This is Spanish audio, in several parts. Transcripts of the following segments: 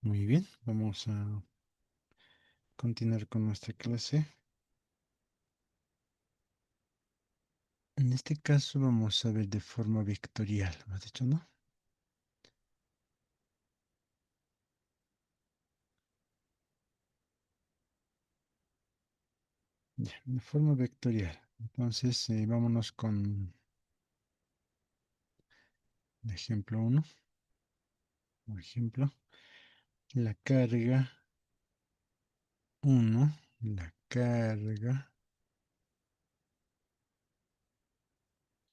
Muy bien, vamos a continuar con nuestra clase. En este caso vamos a ver de forma vectorial, ¿me has dicho, no? Ya, de forma vectorial. Entonces, vámonos con el ejemplo uno. Por ejemplo, la carga uno, la carga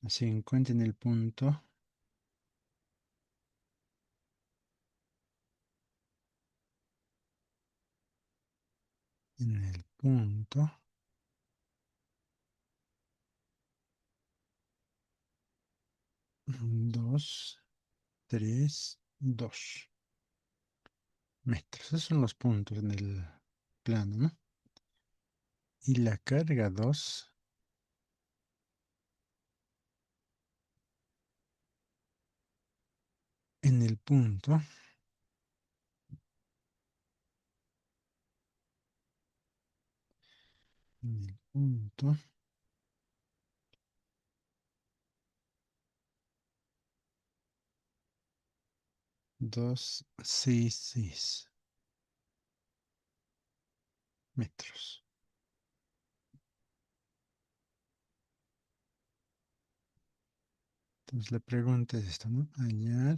se encuentra en el punto en el punto 2, 3, 2 metros. Esos son los puntos en el plano, ¿no? Y la carga 2 en el punto en el punto 266 metros. Entonces la pregunta es esta, ¿no? Hallar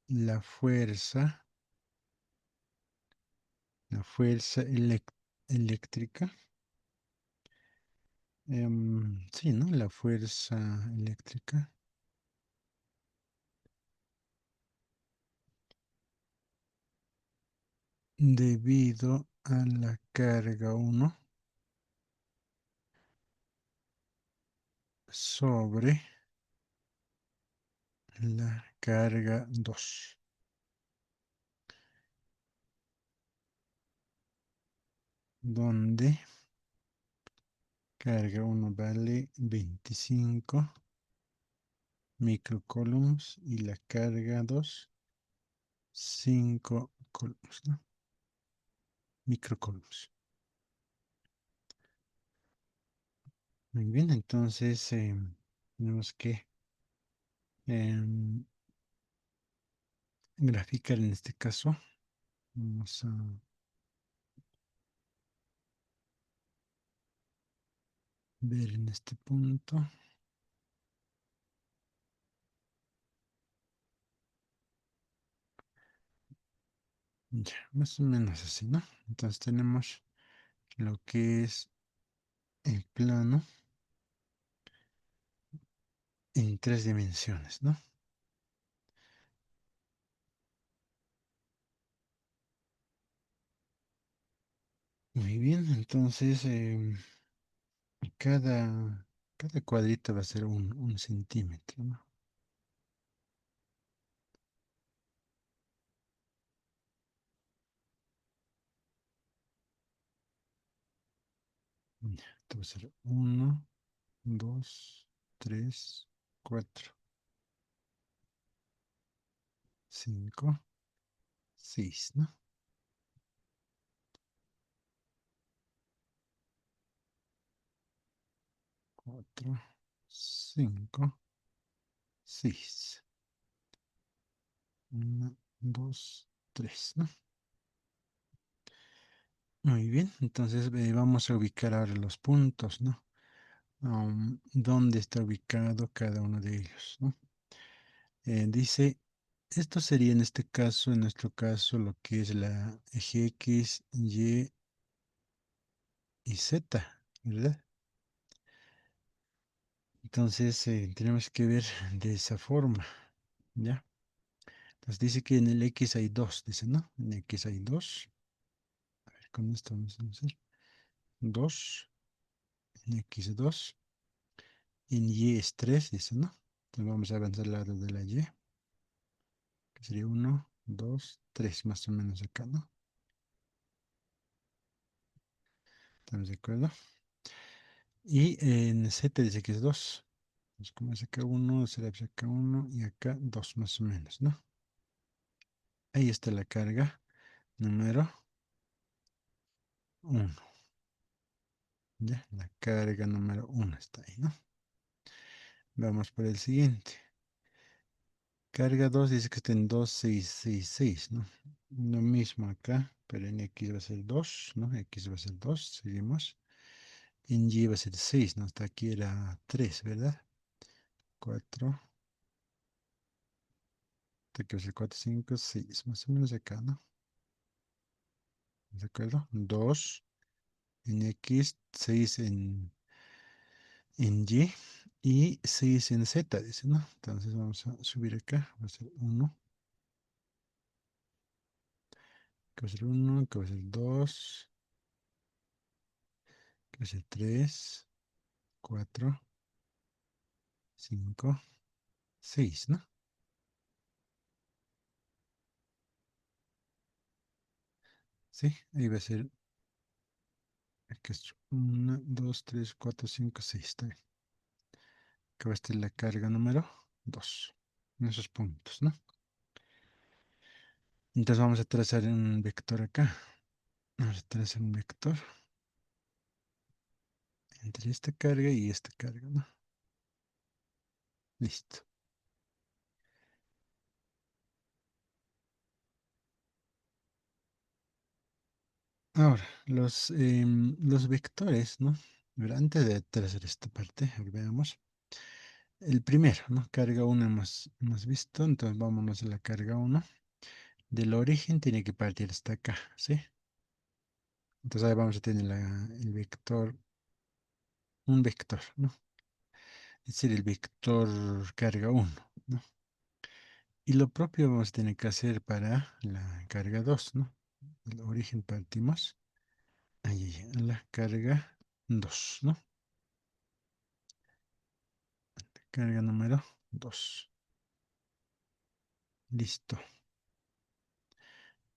la fuerza eléctrica. Sí, ¿no? La fuerza eléctrica debido a la carga uno sobre la carga 2, donde carga uno vale 25 microcoulombs y la carga 2 5 coulombs, ¿no? Microcoulombs. Muy bien, entonces tenemos que em, graficar en este caso. Vamos a ver en este punto. Ya, más o menos así, ¿no? Entonces tenemos lo que es el plano en tres dimensiones, ¿no? Muy bien, entonces cada, cada cuadrito va a ser un centímetro, ¿no? Ya, esto va a ser uno, 2, 3, 4, 5, 6, ¿no? 4, 5, 6. 1, 2, 3, ¿no? Muy bien, entonces vamos a ubicar ahora los puntos, ¿no? ¿Dónde está ubicado cada uno de ellos, ¿no? Dice, esto sería en este caso, en nuestro caso, lo que es la eje X, Y Z, ¿verdad? Entonces tenemos que ver de esa forma, ¿ya? Entonces dice que en el X hay 2, dice, ¿no? En X hay 2. A ver, con esto vamos a hacer 2, en X 2, en Y es 3, dice, ¿no? Entonces vamos a avanzar al lado de la Y, que sería uno, 2, 3, más o menos acá, ¿no? ¿Estamos de acuerdo? Y en Z dice que es 2. Entonces, como es acá uno, será acá uno y acá 2 más o menos, ¿no? Ahí está la carga número uno. Ya, la carga número uno está ahí, ¿no? Vamos por el siguiente. Carga 2 dice que está en 2666, ¿no? Lo mismo acá, pero en X va a ser 2, ¿no? X va a ser 2, seguimos. En Y va a ser 6, ¿no? Hasta aquí era 3, ¿verdad? 4, hasta aquí va a ser 4, 5, 6, más o menos acá, ¿no? ¿De acuerdo? 2 en X, 6 en Y 6 en Z, dice, ¿no? Entonces vamos a subir acá, va a ser 1, que va a ser 1, que va a ser 2, que va a ser 3, 4, 5, 6, ¿no? Sí, ahí va a ser, aquí es 1, 2, 3, 4, 5, 6, está bien. Que va a estar la carga número 2 en esos puntos, ¿no? Entonces vamos a trazar un vector acá. Vamos a trazar un vector entre esta carga y esta carga, ¿no? Listo. Ahora, los vectores, ¿no? A ver, antes de trazar esta parte, a ver, veamos. El primero, ¿no? Carga 1 hemos visto, entonces vámonos a la carga 1. Del origen tiene que partir hasta acá, ¿sí? Entonces ahí vamos a tener el vector, un vector, ¿no? Es decir, el vector carga 1, ¿no? Y lo propio vamos a tener que hacer para la carga 2, ¿no? Del origen partimos. Ahí, a la carga 2, ¿no? Carga número 2. Listo.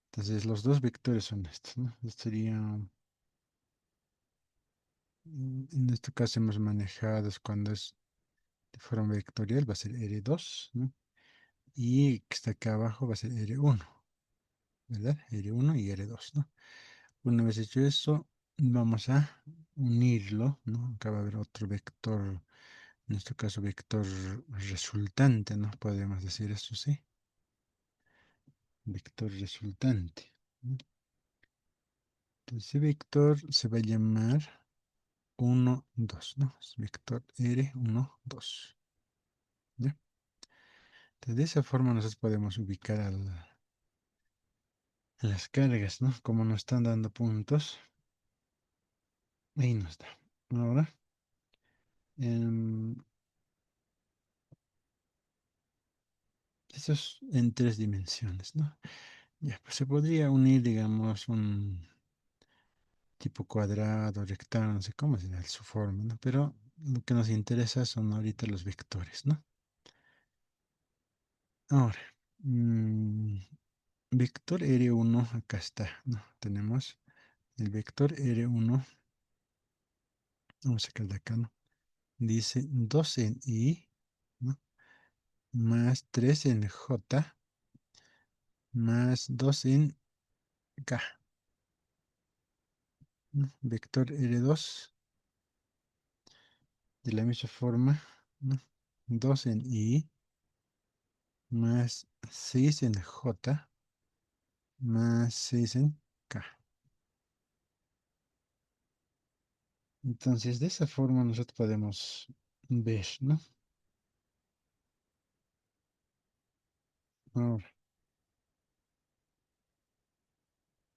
Entonces los dos vectores son estos, ¿no? Esto sería, en este caso hemos manejado es cuando es de forma vectorial, va a ser R2, ¿no? Y que está acá abajo va a ser R1, ¿verdad? R1 y R2, ¿no? Una vez hecho eso, vamos a unirlo, ¿no? Acá va a haber otro vector, en este caso vector resultante, ¿no? Podemos decir eso, ¿sí? Vector resultante, ¿no? Entonces, ese vector se va a llamar 1, 2, ¿no? Es vector R, 1, 2. ¿Ya? Entonces, de esa forma nosotros podemos ubicar a las cargas, ¿no? Como nos están dando puntos, ahí nos da. Ahora, em, eso es en tres dimensiones, ¿no? Ya, pues se podría unir, digamos, un tipo cuadrado, rectángulo, no sé cómo será su forma, ¿no? Pero lo que nos interesa son ahorita los vectores, ¿no? Ahora, mm, vector R1, acá está, ¿no? Tenemos el vector R1, vamos a sacar de acá, ¿no? Dice 2 en I, ¿no? Más 3 en J, más 2 en K, ¿no? Vector R2, de la misma forma, ¿no? 2 en I, más 6 en J, más 6 en K. Entonces, de esa forma nosotros podemos ver, ¿no? Ahora,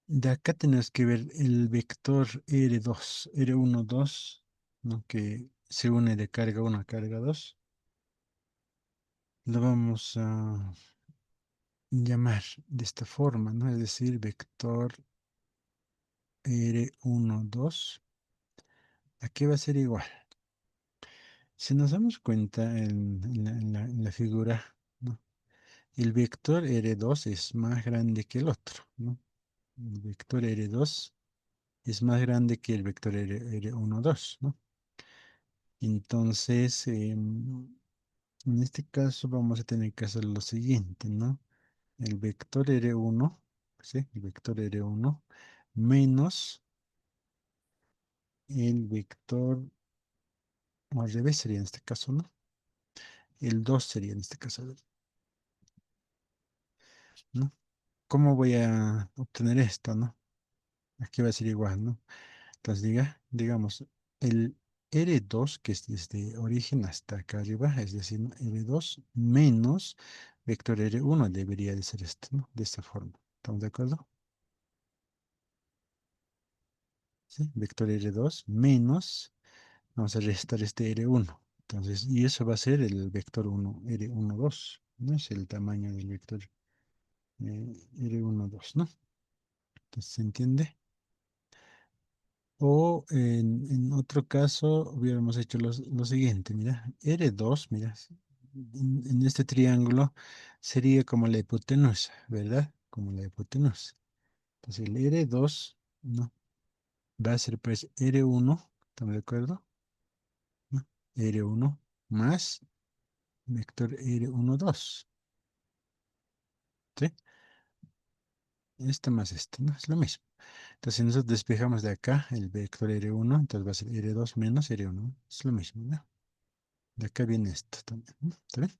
de acá tenemos que ver el vector R2, R1, 2, ¿no? Que se une de carga 1 a carga 2. Lo vamos a llamar de esta forma, ¿no? Es decir, vector R1, 2. Aquí va a ser igual. Si nos damos cuenta en la figura, ¿no? El vector R2 es más grande que el otro, ¿no? El vector R2 es más grande que el vector R1, 2, ¿no? Entonces, en este caso vamos a tener que hacer lo siguiente, ¿no? el vector R1, ¿sí? El vector R1 menos el vector, o al revés sería en este caso, ¿no? El 2 sería en este caso, ¿no? ¿Cómo voy a obtener esto, no? Aquí va a ser igual, ¿no? Entonces digamos, el R2, que es desde origen hasta acá arriba, es decir, ¿no? R2 menos vector R1 debería de ser esto, ¿no? De esta forma. ¿Estamos de acuerdo? ¿Sí? Vector R2 menos, vamos a restar este R1. Entonces, y eso va a ser el vector 1, R12, ¿no? Es el tamaño del vector R12, ¿no? Entonces, ¿se entiende? O en otro caso hubiéramos hecho lo siguiente, mira, R2, mira, en este triángulo sería como la hipotenusa, ¿verdad? Como la hipotenusa. Entonces el R2, ¿no? Va a ser pues R1, ¿estamos de acuerdo? ¿No? R1 más vector R12, ¿sí? Esto más esto, ¿no? Es lo mismo. Entonces si nosotros despejamos de acá el vector R1, entonces va a ser R2 menos R1, es lo mismo, ¿no? De acá viene esto también, ¿no? ¿Está bien?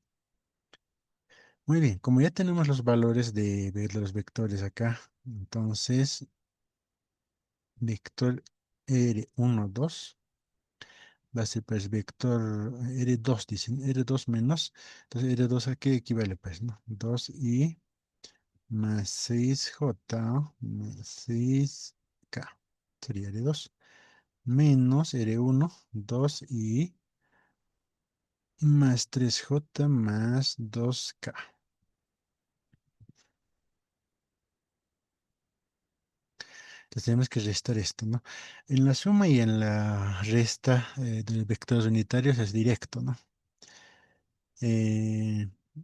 Muy bien, como ya tenemos los valores de ver los vectores acá, entonces vector R12 va a ser pues vector R2, dicen R2 menos, entonces R2 a qué equivale pues, ¿no? 2i más 6j más 6k sería R2 menos R1, 2i más 3j más 2k. Entonces tenemos que restar esto, ¿no? En la suma y en la resta de los vectores unitarios es directo, ¿no?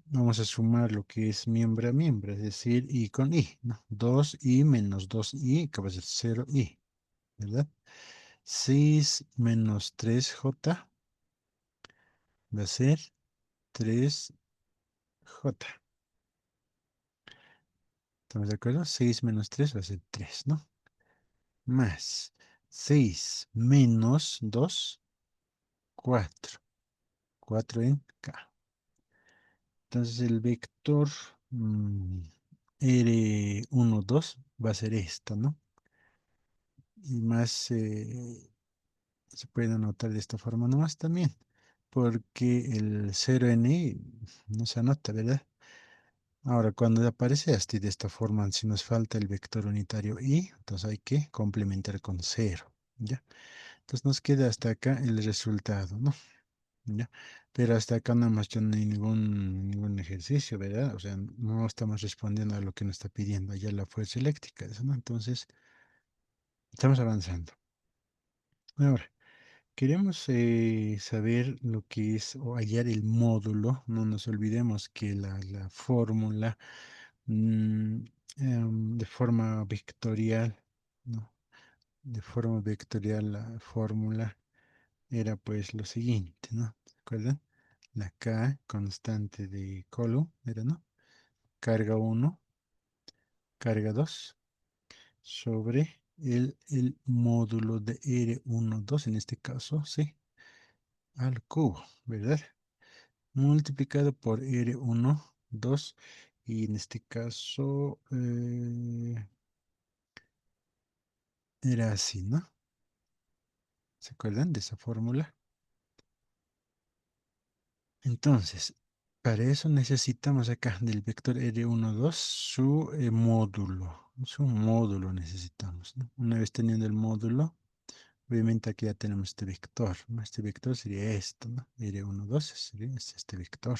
Vamos a sumar lo que es miembro a miembro, es decir, i con i, ¿no? 2i menos 2i, que va a ser 0i, ¿verdad? 6 menos 3j va a ser 3j. ¿Estamos de acuerdo? 6 menos 3 va a ser 3, ¿no? Más 6 menos 2, 4. 4 en k. Entonces el vector R12 va a ser esto, ¿no? Y más se puede anotar de esta forma nomás también, porque el 0n no se anota, ¿verdad? Ahora, cuando aparece así de esta forma, si nos falta el vector unitario i, entonces hay que complementar con 0, ¿ya? Entonces nos queda hasta acá el resultado, ¿no? ¿Ya? Pero hasta acá no hemos hecho ningún ejercicio, ¿verdad? O sea, no estamos respondiendo a lo que nos está pidiendo ya la fuerza eléctrica, eso, ¿no? Entonces, estamos avanzando. Ahora, queremos saber lo que es o hallar el módulo. No nos olvidemos que la fórmula mm, de forma vectorial, ¿no? De forma vectorial la fórmula era pues lo siguiente, ¿no? ¿Se acuerdan? La K constante de Coulomb era, ¿no? Carga 1, carga 2 sobre el módulo de R12 en este caso, ¿sí? Al cubo, ¿verdad? Multiplicado por R12 y en este caso era así, ¿no? ¿Se acuerdan de esa fórmula? Entonces, para eso necesitamos acá del vector R12 su módulo. Su módulo necesitamos, ¿no? Una vez teniendo el módulo, obviamente aquí ya tenemos este vector, ¿no? Este vector sería esto, ¿no? R12 sería este vector,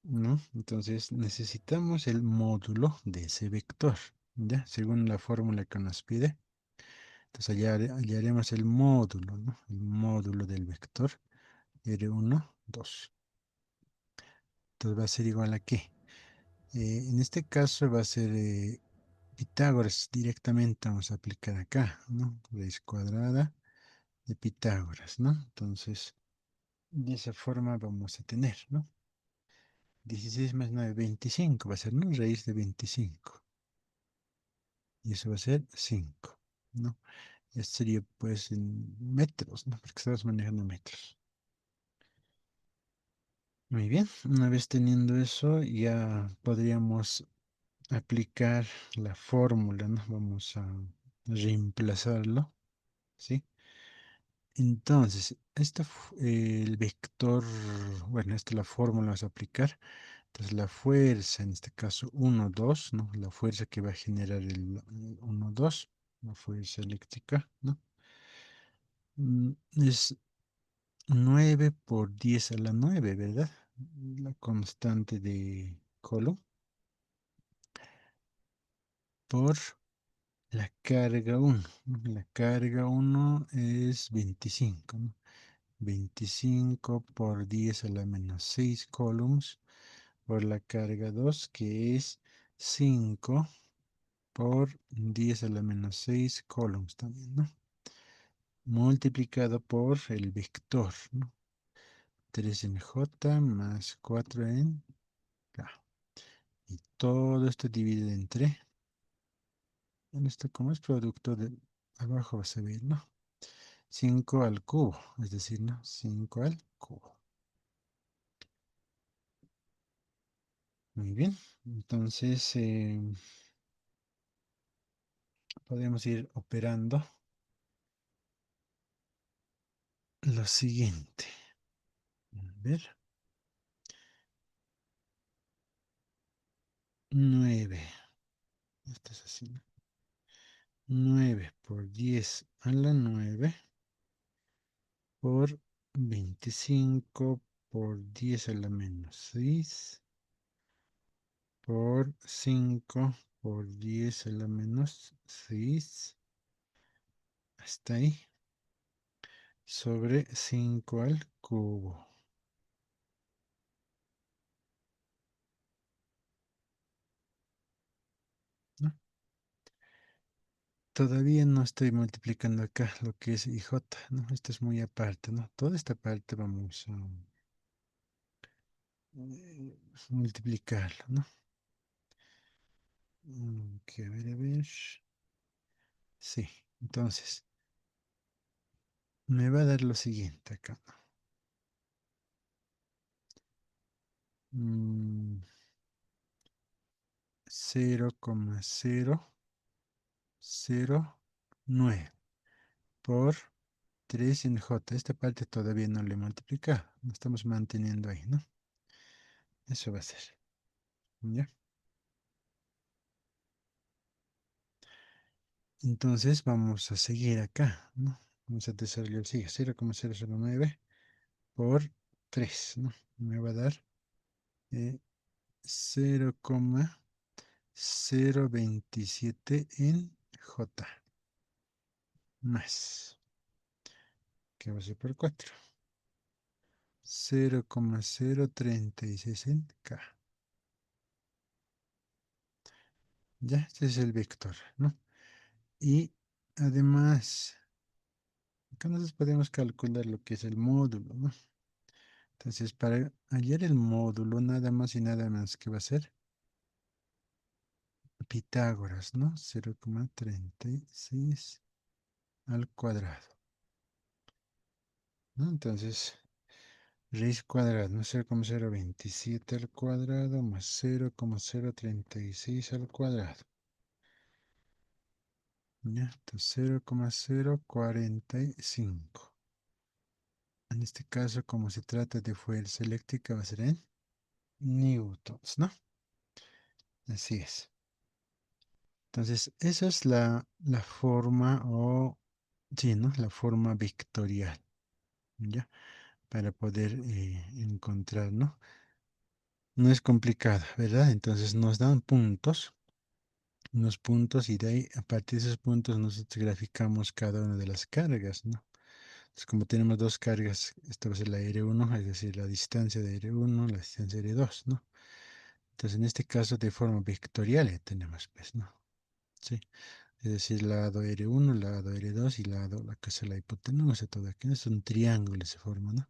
¿no? Entonces necesitamos el módulo de ese vector, ¿ya? Según la fórmula que nos pide. Entonces hallaremos el módulo, ¿no? El módulo del vector R12. Entonces va a ser igual a qué. En este caso va a ser Pitágoras directamente, vamos a aplicar acá, ¿no? Raíz cuadrada de Pitágoras, ¿no? Entonces, de esa forma vamos a tener, ¿no? 16 más 9, 25 va a ser, ¿no? Raíz de 25. Y eso va a ser 5, ¿no? Esto sería pues en metros, ¿no? Porque estamos manejando metros. Muy bien, una vez teniendo eso, ya podríamos aplicar la fórmula, ¿no? Vamos a reemplazarlo, ¿sí? Entonces, el vector, bueno, esta es la fórmula que vamos a aplicar. Entonces, la fuerza, en este caso 1, 2, ¿no? La fuerza que va a generar el 1, 2, la fuerza eléctrica, ¿no? Es 9 por 10 a la 9, ¿verdad? La constante de Coulomb por la carga 1, ¿no? La carga 1 es 25, ¿no? 25 por 10 a la menos 6 coulombs por la carga 2, que es 5 por 10 a la menos 6 coulombs también, ¿no? Multiplicado por el vector, ¿no? 3 en J más 4 en K. Y todo esto dividido entre, en esto como es producto de abajo vas a ver, ¿no? 5 al cubo, es decir, ¿no? 5 al cubo. Muy bien, entonces podemos ir operando lo siguiente. A ver, 9. Esto es así, ¿no? 9 por 10 a la 9 por 25 por 10 a la menos 6 por 5 por 10 a la menos 6 hasta ahí sobre 5 al cubo, ¿no? Todavía no estoy multiplicando acá lo que es IJ, ¿no? Esto es muy aparte, ¿no? Toda esta parte vamos a multiplicarlo, ¿no? Que a ver, a ver. Sí, entonces me va a dar lo siguiente acá. Mm, 0,009 por 3 en J. Esta parte todavía no le he multiplicado. Lo estamos manteniendo ahí, ¿no? Eso va a ser. ¿Ya? Entonces vamos a seguir acá, ¿no? Vamos a desarrollar el siguiente. 0,009 por 3, ¿no? Me va a dar 0,027 en J más, que va a ser por 4. 0,036 en K. Ya, este es el vector, ¿no? Y además, acá nosotros podemos calcular lo que es el módulo, ¿no? Entonces, para hallar el módulo, nada más y nada más que va a ser Pitágoras, ¿no? 0,36 al cuadrado, ¿no? Entonces, raíz cuadrada, ¿no? 0,027 al cuadrado más 0,036 al cuadrado. ¿Ya? Entonces, 0,045. En este caso, como se trata de fuerza eléctrica, va a ser en newtons, ¿no? Así es. Entonces, esa es la forma o, sí, ¿no? La forma vectorial, ¿ya? Para poder encontrar, ¿no? No es complicada, ¿verdad? Entonces nos dan puntos, unos puntos y de ahí, a partir de esos puntos, nosotros graficamos cada una de las cargas, ¿no? Entonces, como tenemos dos cargas, esta va a ser la R1, es decir, la distancia de R1, la distancia de R2, ¿no? Entonces, en este caso, de forma vectorial ya tenemos, pues, ¿no? Sí. Es decir, lado R1, lado R2 y lado, la que es la hipotenusa, todo aquí. Es un triángulo se forma, ¿no?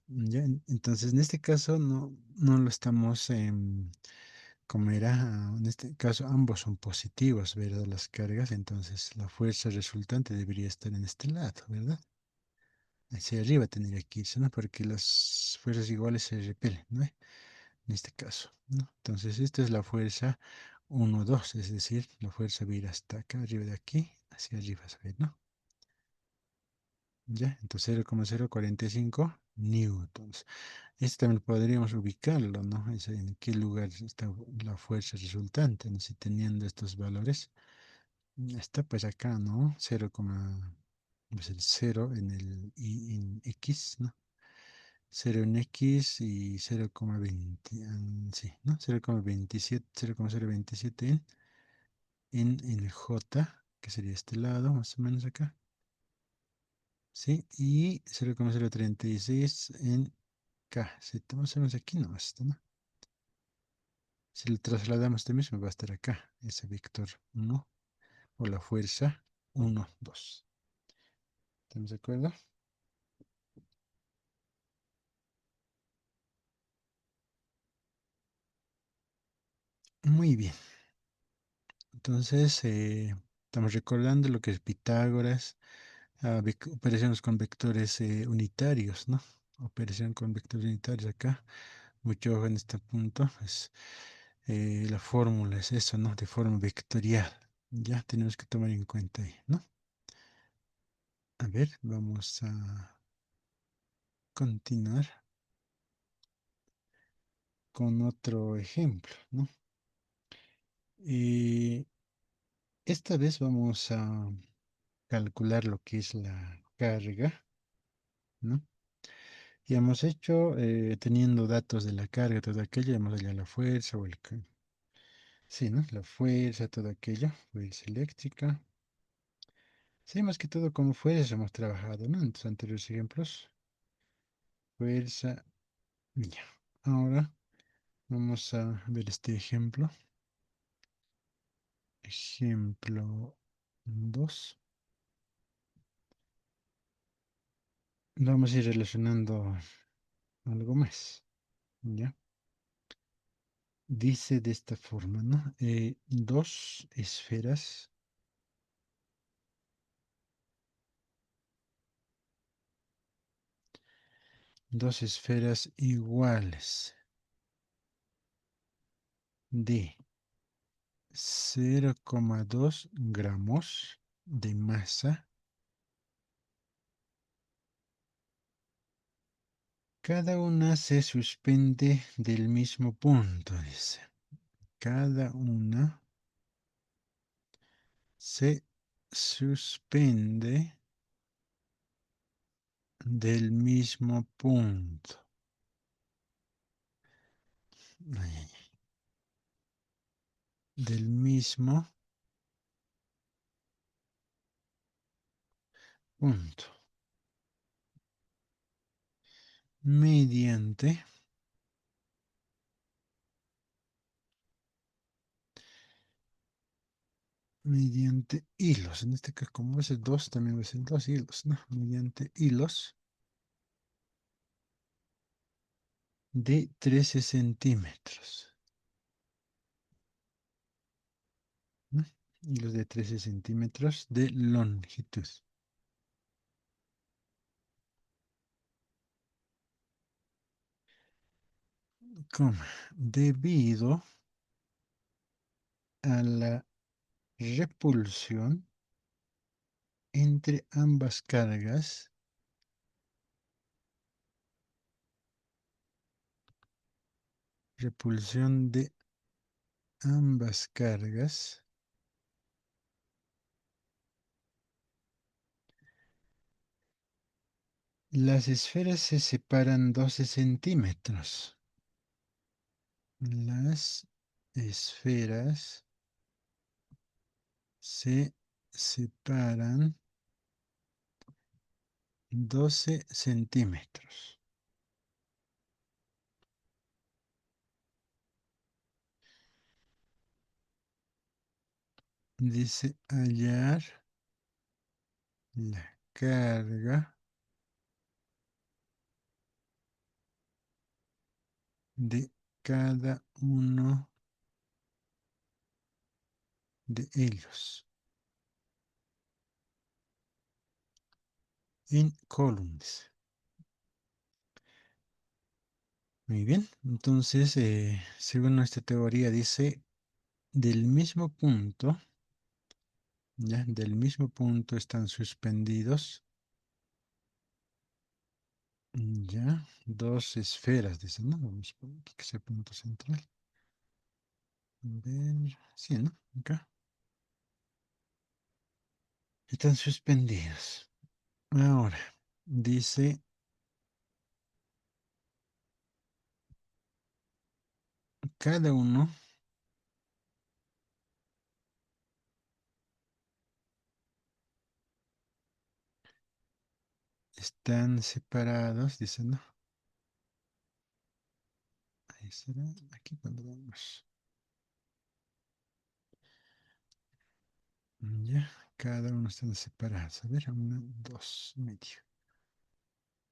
¿Ya? Entonces, en este caso no lo estamos, como era, en este caso ambos son positivos, ¿verdad? Las cargas, entonces la fuerza resultante debería estar en este lado, ¿verdad? Hacia arriba tendría que irse, ¿no? Porque las fuerzas iguales se repelen, ¿no? En este caso, ¿no? Entonces, esta es la fuerza 1 2, es decir, la fuerza va a ir hasta acá, arriba de aquí, hacia arriba, ¿sabes? ¿No? ¿Ya? Entonces 0,045 newtons. Este también podríamos ubicarlo, ¿no? En qué lugar está la fuerza resultante, ¿no? Si teniendo estos valores, está pues acá, ¿no? 0, pues el 0 en el y en x, ¿no? 0 en x y 0,20, sí, ¿no? 0,27, 0,027 en j, que sería este lado, más o menos acá, ¿sí? Y 0,036 en k, ¿sí? Más o menos aquí nomás está, ¿no? Si lo trasladamos este mismo, va a estar acá, ese vector 1 o la fuerza 1 2. ¿Estamos de acuerdo? Muy bien. Entonces, estamos recordando lo que es Pitágoras, operaciones con vectores unitarios, ¿no? Operación con vectores unitarios acá. Mucho ojo en este punto. La fórmula es eso, ¿no? De forma vectorial. Ya tenemos que tomar en cuenta ahí, ¿no? A ver, vamos a continuar con otro ejemplo, ¿no? Y esta vez vamos a calcular lo que es la carga, ¿no? Y hemos hecho, teniendo datos de la carga, todo aquello, hemos hallado la fuerza o sí, ¿no? La fuerza, todo aquello, fuerza eléctrica. Sí, más que todo como fuerza hemos trabajado, ¿no? En tus anteriores ejemplos. Fuerza, ya. Ahora vamos a ver este ejemplo. Ejemplo 2. Vamos a ir relacionando algo más, ¿ya? Dice de esta forma, ¿no? Dos esferas iguales de 0,2 gramos de masa, cada una se suspende del mismo punto, dice. Cada una se suspende del mismo punto. Ay, ay, ay. Del mismo punto. Mediante hilos. En este caso, como es el 2, también va a ser 2 hilos, ¿no? Mediante hilos de 13 centímetros, ¿no? Hilos de 13 centímetros de longitud. Coma, debido a la repulsión entre ambas cargas, repulsión de ambas cargas, las esferas se separan 12 centímetros. Las esferas se separan 12 centímetros. Dice hallar la carga de cada uno de ellos en columns. Muy bien, entonces, según nuestra teoría, dice del mismo punto, ya, del mismo punto están suspendidos, ya, dos esferas, dice, ¿no? Vamos a poner aquí que sea punto central. Ver, sí, ¿no? Acá. Están suspendidos. Ahora, dice, cada uno están separados, dice, ¿no? Ahí será, aquí pondremos. Ya, cada uno están separados. A ver, una, dos, medio.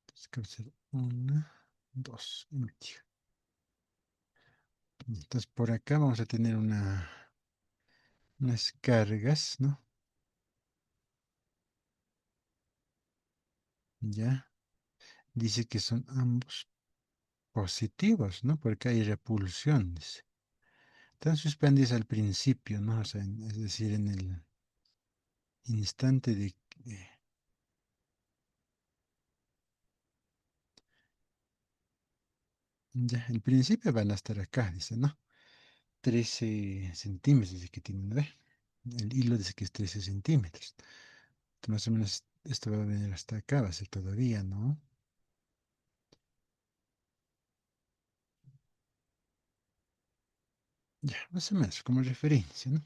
Entonces, que va a ser una, dos, medio. Entonces, por acá vamos a tener unas cargas, ¿no? Ya, dice que son ambos positivos, ¿no? Porque hay repulsión, dice. Están suspendidos al principio, ¿no? O sea, es decir, en el instante de que, ya, el principio van a estar acá, dice, ¿no? 13 centímetros dice que tienen, ¿no? El hilo dice que es 13 centímetros. Entonces, más o menos esto va a venir hasta acá, va a ser todavía, ¿no? Ya, más o menos, como referencia, ¿no?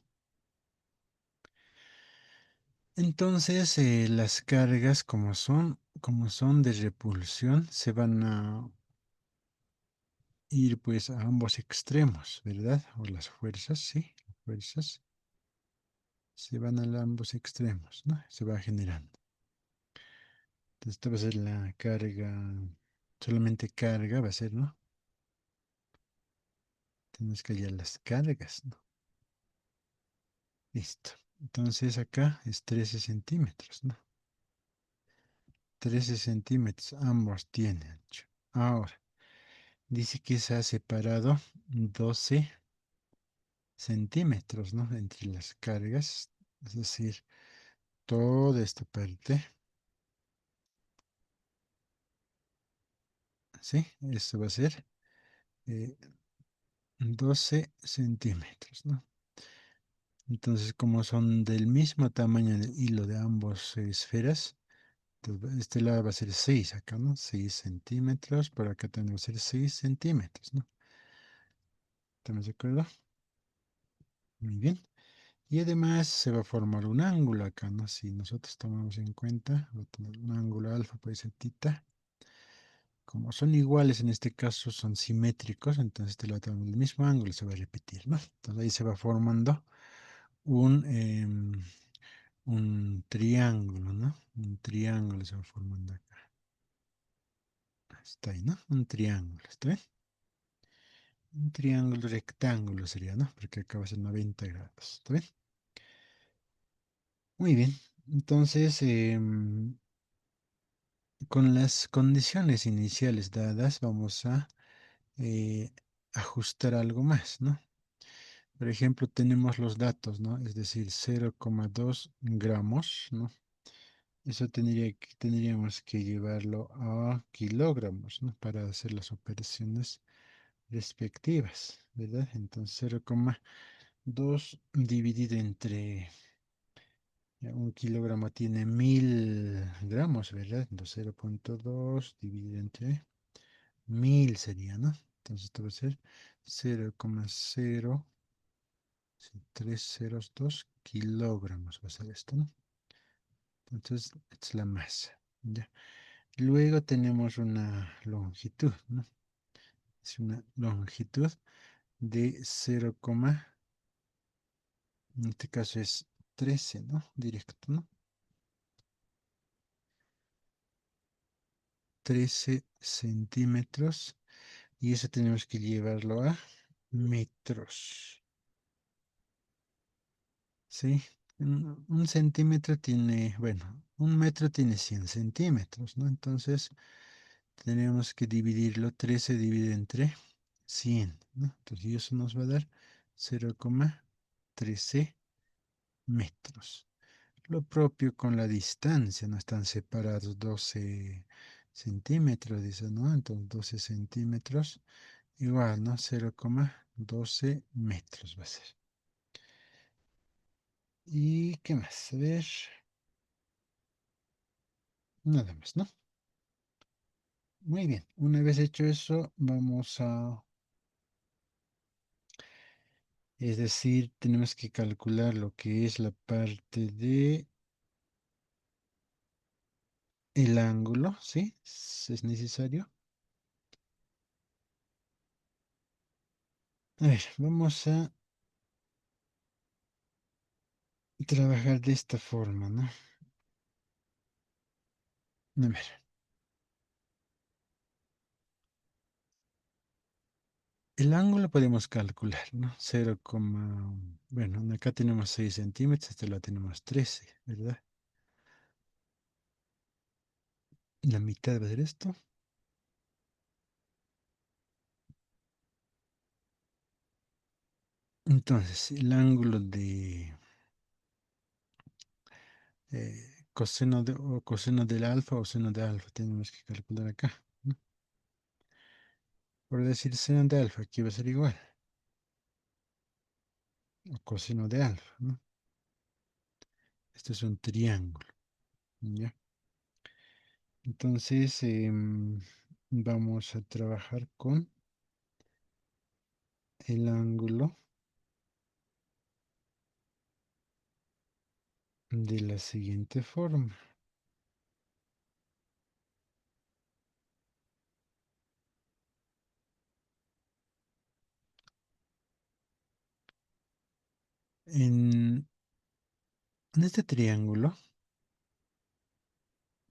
Entonces, las cargas, como son de repulsión, se van a ir pues a ambos extremos, ¿verdad? O las fuerzas, sí, las fuerzas se van a ambos extremos, ¿no? Se va generando. Entonces, esta va a ser la carga, solamente carga va a ser, ¿no? Tenemos que hallar las cargas, ¿no? Listo. Entonces acá es 13 centímetros, ¿no? 13 centímetros, ambos tienen. Ahora, dice que se ha separado 12 centímetros, ¿no? Entre las cargas, es decir, toda esta parte, ¿sí? Esto va a ser eh, 12 centímetros, ¿no? Entonces, como son del mismo tamaño del hilo de ambas esferas, entonces, este lado va a ser 6 acá, ¿no? 6 centímetros, por acá también va a ser 6 centímetros, ¿no? ¿Estamos de acuerdo? Muy bien. Y además se va a formar un ángulo acá, ¿no? Si nosotros tomamos en cuenta, va a tener un ángulo alfa, puede ser tita. Como son iguales, en este caso son simétricos, entonces este lado también el mismo ángulo se va a repetir, ¿no? Entonces ahí se va formando un, un triángulo, ¿no? Un triángulo se va formando acá. Está ahí, ¿no? Un triángulo, ¿está bien? Un triángulo rectángulo sería, ¿no? Porque acá va a ser 90 grados, ¿está bien? Muy bien. Entonces, con las condiciones iniciales dadas, vamos a eh, ajustar algo más, ¿no? Por ejemplo, tenemos los datos, ¿no? Es decir, 0,2 gramos, ¿no? Eso tendríamos que llevarlo a kilogramos, ¿no? Para hacer las operaciones respectivas, ¿verdad? Entonces, 0,2 dividido entre un kilogramo tiene 1000 gramos, ¿verdad? Entonces, 0,2 dividido entre 1000 sería, ¿no? Entonces, esto va a ser 0,0. Sí, 302 kilogramos va a ser esto, ¿no? Entonces, esta es la masa. Ya. Luego tenemos una longitud, ¿no? Es una longitud de 0, en este caso es 13, ¿no? Directo, ¿no? 13 centímetros. Y eso tenemos que llevarlo a metros. ¿Sí? Un centímetro tiene, bueno, un metro tiene 100 centímetros, ¿no? Entonces tenemos que dividirlo, 13 divide entre 100, ¿no? Entonces y eso nos va a dar 0,13 metros. Lo propio con la distancia, no están separados 12 centímetros, dice, ¿no? Entonces 12 centímetros igual, ¿no? 0,12 metros va a ser. ¿Y qué más? A ver, nada más, ¿no? Muy bien, una vez hecho eso, vamos a, es decir, tenemos que calcular lo que es la parte de el ángulo, ¿sí? Es necesario. A ver, vamos a trabajar de esta forma, ¿no? A ver, el ángulo podemos calcular, ¿no? 0, bueno, acá tenemos 6 centímetros, esta la tenemos 13, ¿verdad? La mitad va a ser esto. Entonces, el ángulo de coseno de, o coseno del alfa o seno de alfa tenemos que calcular acá, ¿no? Por decir seno de alfa, aquí va a ser igual, o coseno de alfa, ¿no? Esto es un triángulo, ¿ya? Entonces, vamos a trabajar con el ángulo de la siguiente forma. En, en este triángulo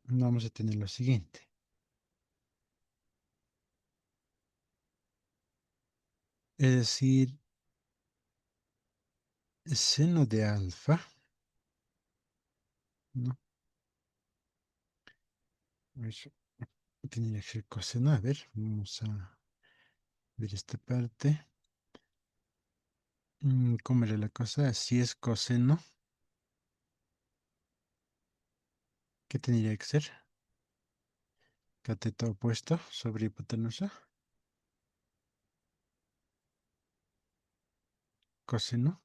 vamos a tener lo siguiente. Es decir, seno de alfa, ¿no? Eso tendría que ser coseno. A ver, vamos a ver esta parte. ¿Cómo era la cosa? Si es coseno, ¿qué tendría que ser? Cateto opuesto sobre hipotenusa. Coseno.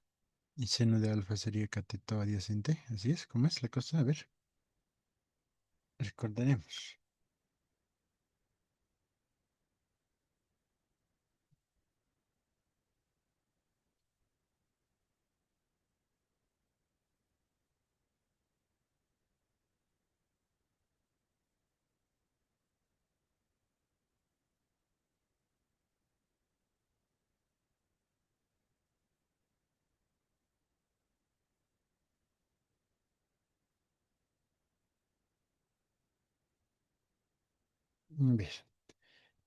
Y seno de alfa sería cateto adyacente. Así es, ¿cómo es la cosa? A ver, recordaremos. A ver,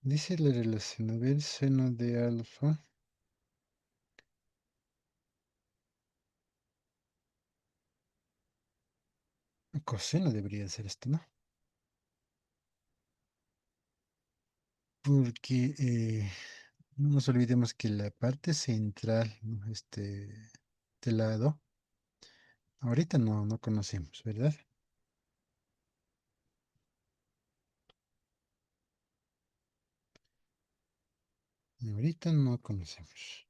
dice la relación. A ver, seno de alfa. Coseno debería ser esto, ¿no? Porque no nos olvidemos que la parte central, ¿no? Este lado, ahorita no conocemos, ¿verdad? Ahorita no conocemos.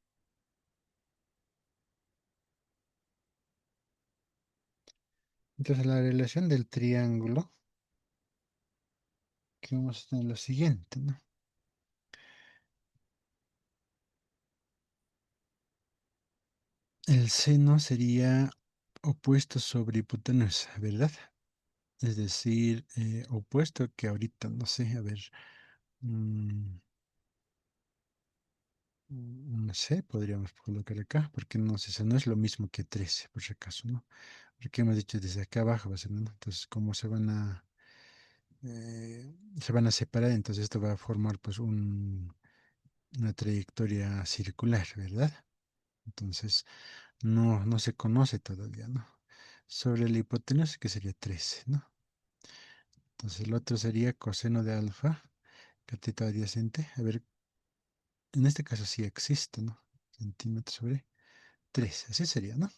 Entonces la relación del triángulo, que vamos a tener lo siguiente, ¿no? El seno sería opuesto sobre hipotenusa, ¿verdad? Es decir, opuesto que ahorita, no sé, a ver, mm, no sé, podríamos colocar acá, porque no sé, eso no es lo mismo que 13, por si acaso, ¿no? Porque hemos dicho desde acá abajo va a ser, ¿no? Entonces, como se van a separar, entonces esto va a formar pues una trayectoria circular, ¿verdad? Entonces, no se conoce todavía, ¿no? Sobre la hipotenusa, que sería 13, ¿no? Entonces, el otro sería coseno de alfa, cateto adyacente. A ver, en este caso sí existe, ¿no? Centímetros sobre 3, así sería, ¿no?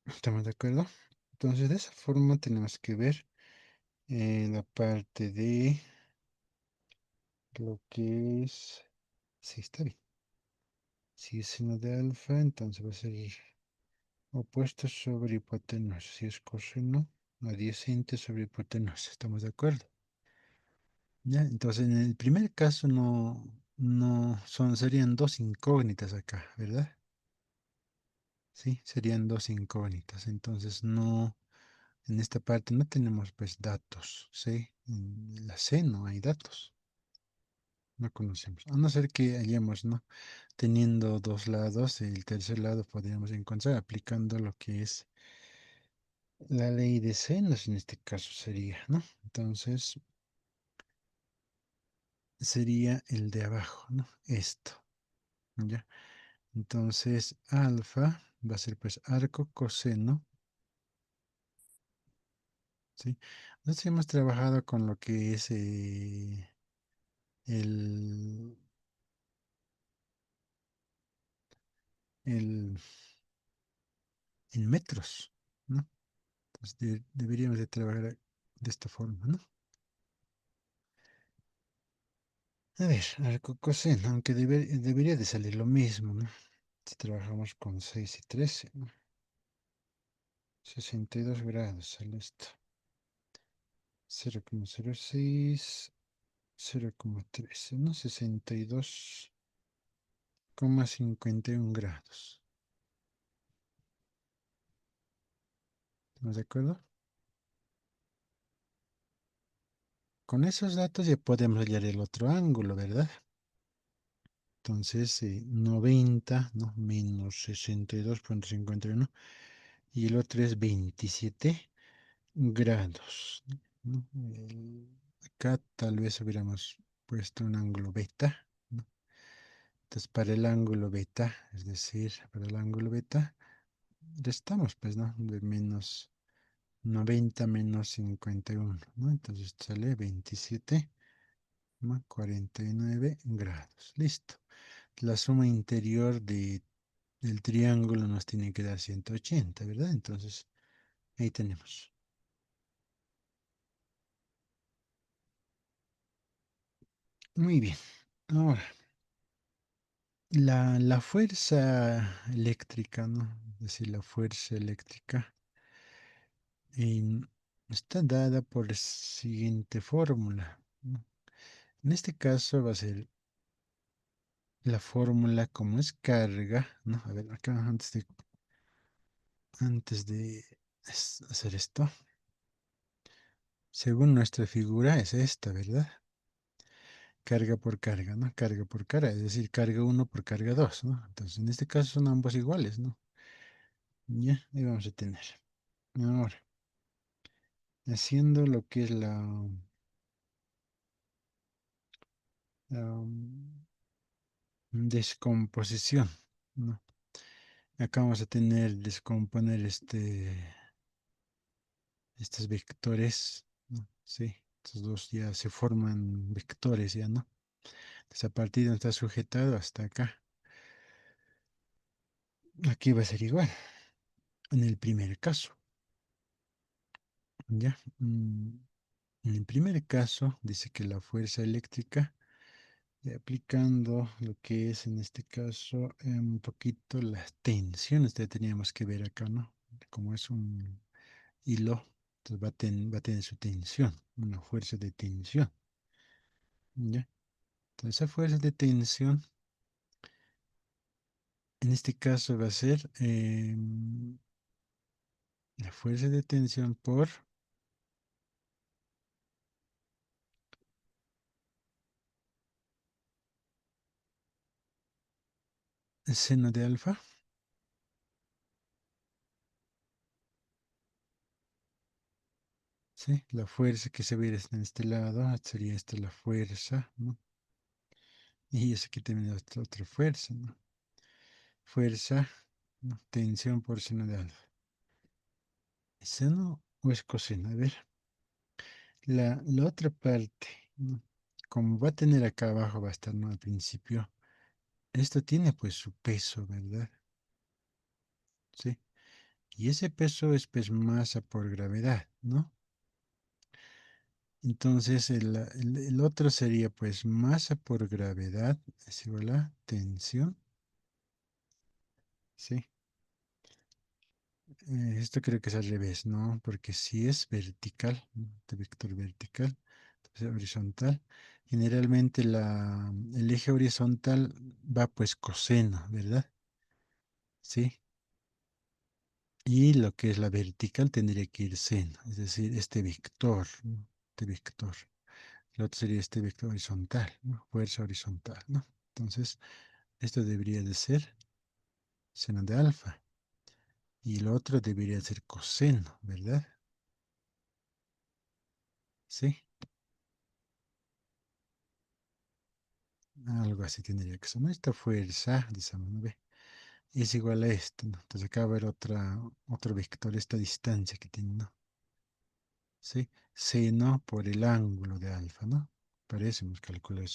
¿Estamos de acuerdo? Entonces, de esa forma tenemos que ver la parte de lo que es... Sí, está bien. Si es seno de alfa, entonces va a ser opuesto sobre hipotenusa. Si es coseno, adyacente sobre hipotenusa. ¿Estamos de acuerdo? ¿Ya? Entonces, en el primer caso serían dos incógnitas acá, ¿verdad? Sí, serían dos incógnitas. Entonces, en esta parte no tenemos pues datos, ¿sí? En la C no hay datos, no conocemos. A no ser que hayamos, ¿no? Teniendo dos lados, el tercer lado podríamos encontrar aplicando lo que es la ley de senos en este caso sería, ¿no? Entonces, sería el de abajo, ¿no? Esto, ¿ya? Entonces, alfa va a ser pues arco coseno, ¿sí? Nosotros hemos trabajado con lo que es el, el, en metros, ¿no? Entonces, deberíamos de trabajar de esta forma, ¿no? A ver, arco coseno, aunque debería de salir lo mismo, ¿no? Si trabajamos con 6 y 13, ¿no? 62 grados sale esto. 0,06, 0,13, ¿no? 62,51 grados. ¿Estamos de acuerdo? Con esos datos ya podemos hallar el otro ángulo, ¿verdad? Entonces, 90, ¿no? Menos 62,51. Y el otro es 27 grados, ¿no? Acá tal vez hubiéramos puesto un ángulo beta, ¿no? Entonces, para el ángulo beta, es decir, para el ángulo beta, restamos, pues, ¿no? De menos 90 menos 51, ¿no? Entonces sale 27 más 49 grados. Listo. La suma interior del triángulo nos tiene que dar 180, ¿verdad? Entonces, ahí tenemos. Muy bien. Ahora, la fuerza eléctrica, ¿no? Es decir, la fuerza eléctrica en- está dada por la siguiente fórmula, ¿no? En este caso va a ser la fórmula como es carga, ¿no? A ver, acá antes de hacer esto, según nuestra figura es esta, ¿verdad? Carga por carga, ¿no? Carga por carga, es decir, carga uno por carga 2, ¿no? Entonces, en este caso son ambos iguales, ¿no? Ya, ahí vamos a tener. Ahora, haciendo lo que es la descomposición, ¿no? Acá vamos a tener, descomponer estos vectores, ¿no? Sí, estos dos ya se forman vectores ya, ¿no? Entonces a partir de donde está sujetado hasta acá, aquí va a ser igual, en el primer caso, ¿ya? En el primer caso dice que la fuerza eléctrica, aplicando lo que es en este caso un poquito las tensiones que teníamos que ver acá, ¿no? Como es un hilo, entonces va a tener su tensión, una fuerza de tensión, ¿ya? Entonces esa fuerza de tensión, en este caso va a ser la fuerza de tensión por el seno de alfa, ¿sí? La fuerza que se ve en este lado sería esta la fuerza, ¿no? Y eso aquí también es otra fuerza, ¿no? Fuerza, ¿no? Tensión por seno de alfa. ¿Es seno o es coseno? A ver, la otra parte, ¿no? Como va a tener acá abajo, va a estar, ¿no? Al principio, esto tiene pues su peso, ¿verdad? Sí. Y ese peso es pues masa por gravedad, ¿no? Entonces el otro sería pues masa por gravedad es igual a tensión, ¿sí? Esto creo que es al revés, ¿no? Porque si es vertical, ¿no? Este vector vertical, entonces horizontal, generalmente el eje horizontal va pues coseno, ¿verdad? Sí. Y lo que es la vertical tendría que ir seno, es decir, este vector, ¿no? Este vector. El otro sería este vector horizontal, ¿no? Fuerza horizontal, ¿no? Entonces, esto debería de ser seno de alfa. Y el otro debería ser coseno, ¿verdad? Sí. Algo así tendría que ser. ¿No? Esta fuerza, decimos, ¿no ve? Es igual a esto, ¿no? Entonces acá va a haber otro vector, esta distancia que tiene, ¿no? ¿Sí? Seno por el ángulo de alfa, ¿no? Parece, hemos calculado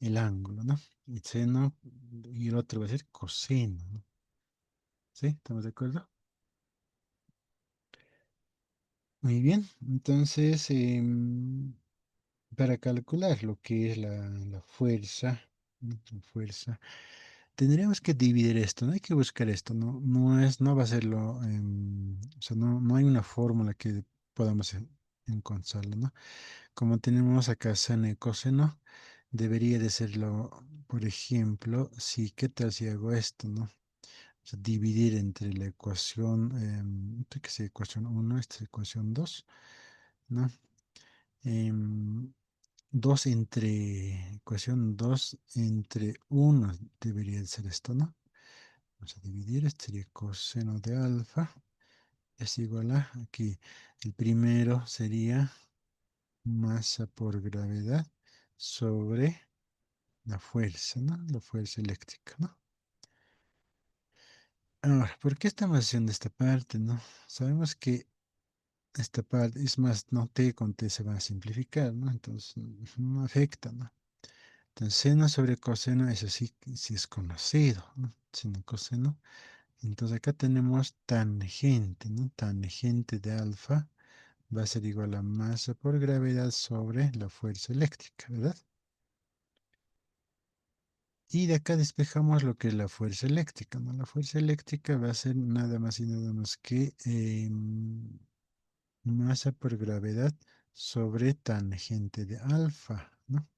el ángulo, ¿no? Y seno, y el otro va a ser coseno, ¿no? ¿Sí? ¿Estamos de acuerdo? Muy bien, entonces, para calcular lo que es la fuerza, ¿no? La fuerza, tendríamos que dividir esto, no hay que buscar esto, no va a serlo, o sea, no hay una fórmula que podamos encontrarlo, ¿no? Como tenemos acá seno y coseno, debería de serlo, por ejemplo, si, ¿qué tal si hago esto, no? O sea, dividir entre la ecuación, esta que es ecuación uno, esta es ecuación 2, ¿no? Em, 2 entre, ecuación 2 entre uno debería de ser esto, ¿no? Vamos a dividir, este sería coseno de alfa, es igual a, aquí, el primero sería masa por gravedad sobre la fuerza, ¿no? La fuerza eléctrica, ¿no? Ahora, ¿por qué estamos haciendo esta parte, no? Sabemos que esta parte, es más, no t con t se va a simplificar, ¿no? Entonces, no afecta, ¿no? Entonces, seno sobre coseno, eso sí, sí es conocido, ¿no? Seno, coseno. Entonces, acá tenemos tangente, ¿no? Tangente de alfa va a ser igual a masa por gravedad sobre la fuerza eléctrica, ¿verdad? Y de acá despejamos lo que es la fuerza eléctrica, ¿no? La fuerza eléctrica va a ser nada más y nada más que masa por gravedad sobre tangente de alfa, ¿no?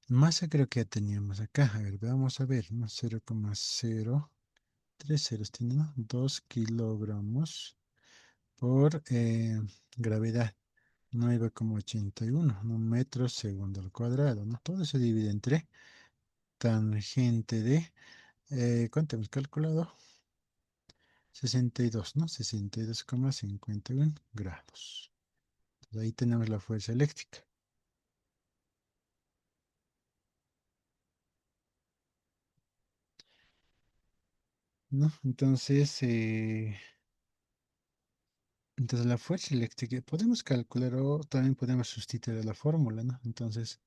Masa creo que ya teníamos acá. A ver, vamos a ver, ¿no? 0,030 tiene, ¿no? 2 kilogramos por gravedad. 9,81, ¿no? Metros segundo al cuadrado, ¿no? Todo se divide entre tangente de, ¿cuánto hemos calculado? 62, ¿no? 62,51 grados. Entonces, ahí tenemos la fuerza eléctrica, ¿no? Entonces la fuerza eléctrica podemos calcular o también podemos sustituir la fórmula, ¿no? Entonces,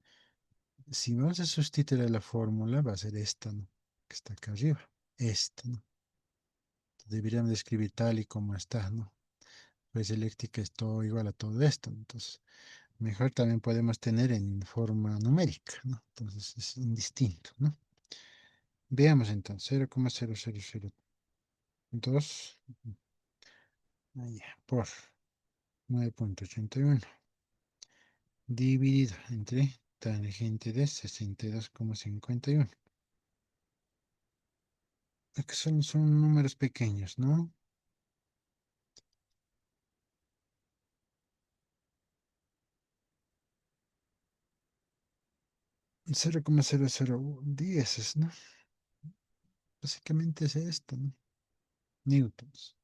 si vamos a sustituir la fórmula, va a ser esta, ¿no? Que está acá arriba, esta, ¿no? Deberíamos de escribir tal y como está, ¿no? Fuerza eléctrica es todo igual a todo esto, ¿no? Entonces, mejor también podemos tener en forma numérica, ¿no? Entonces, es indistinto, ¿no? Veamos entonces, 0,0002 por 9,81 dividido entre tangente de 62,51. Es que son números pequeños, ¿no? 0,0010, ¿no? Básicamente es esto, ¿no? Newtons.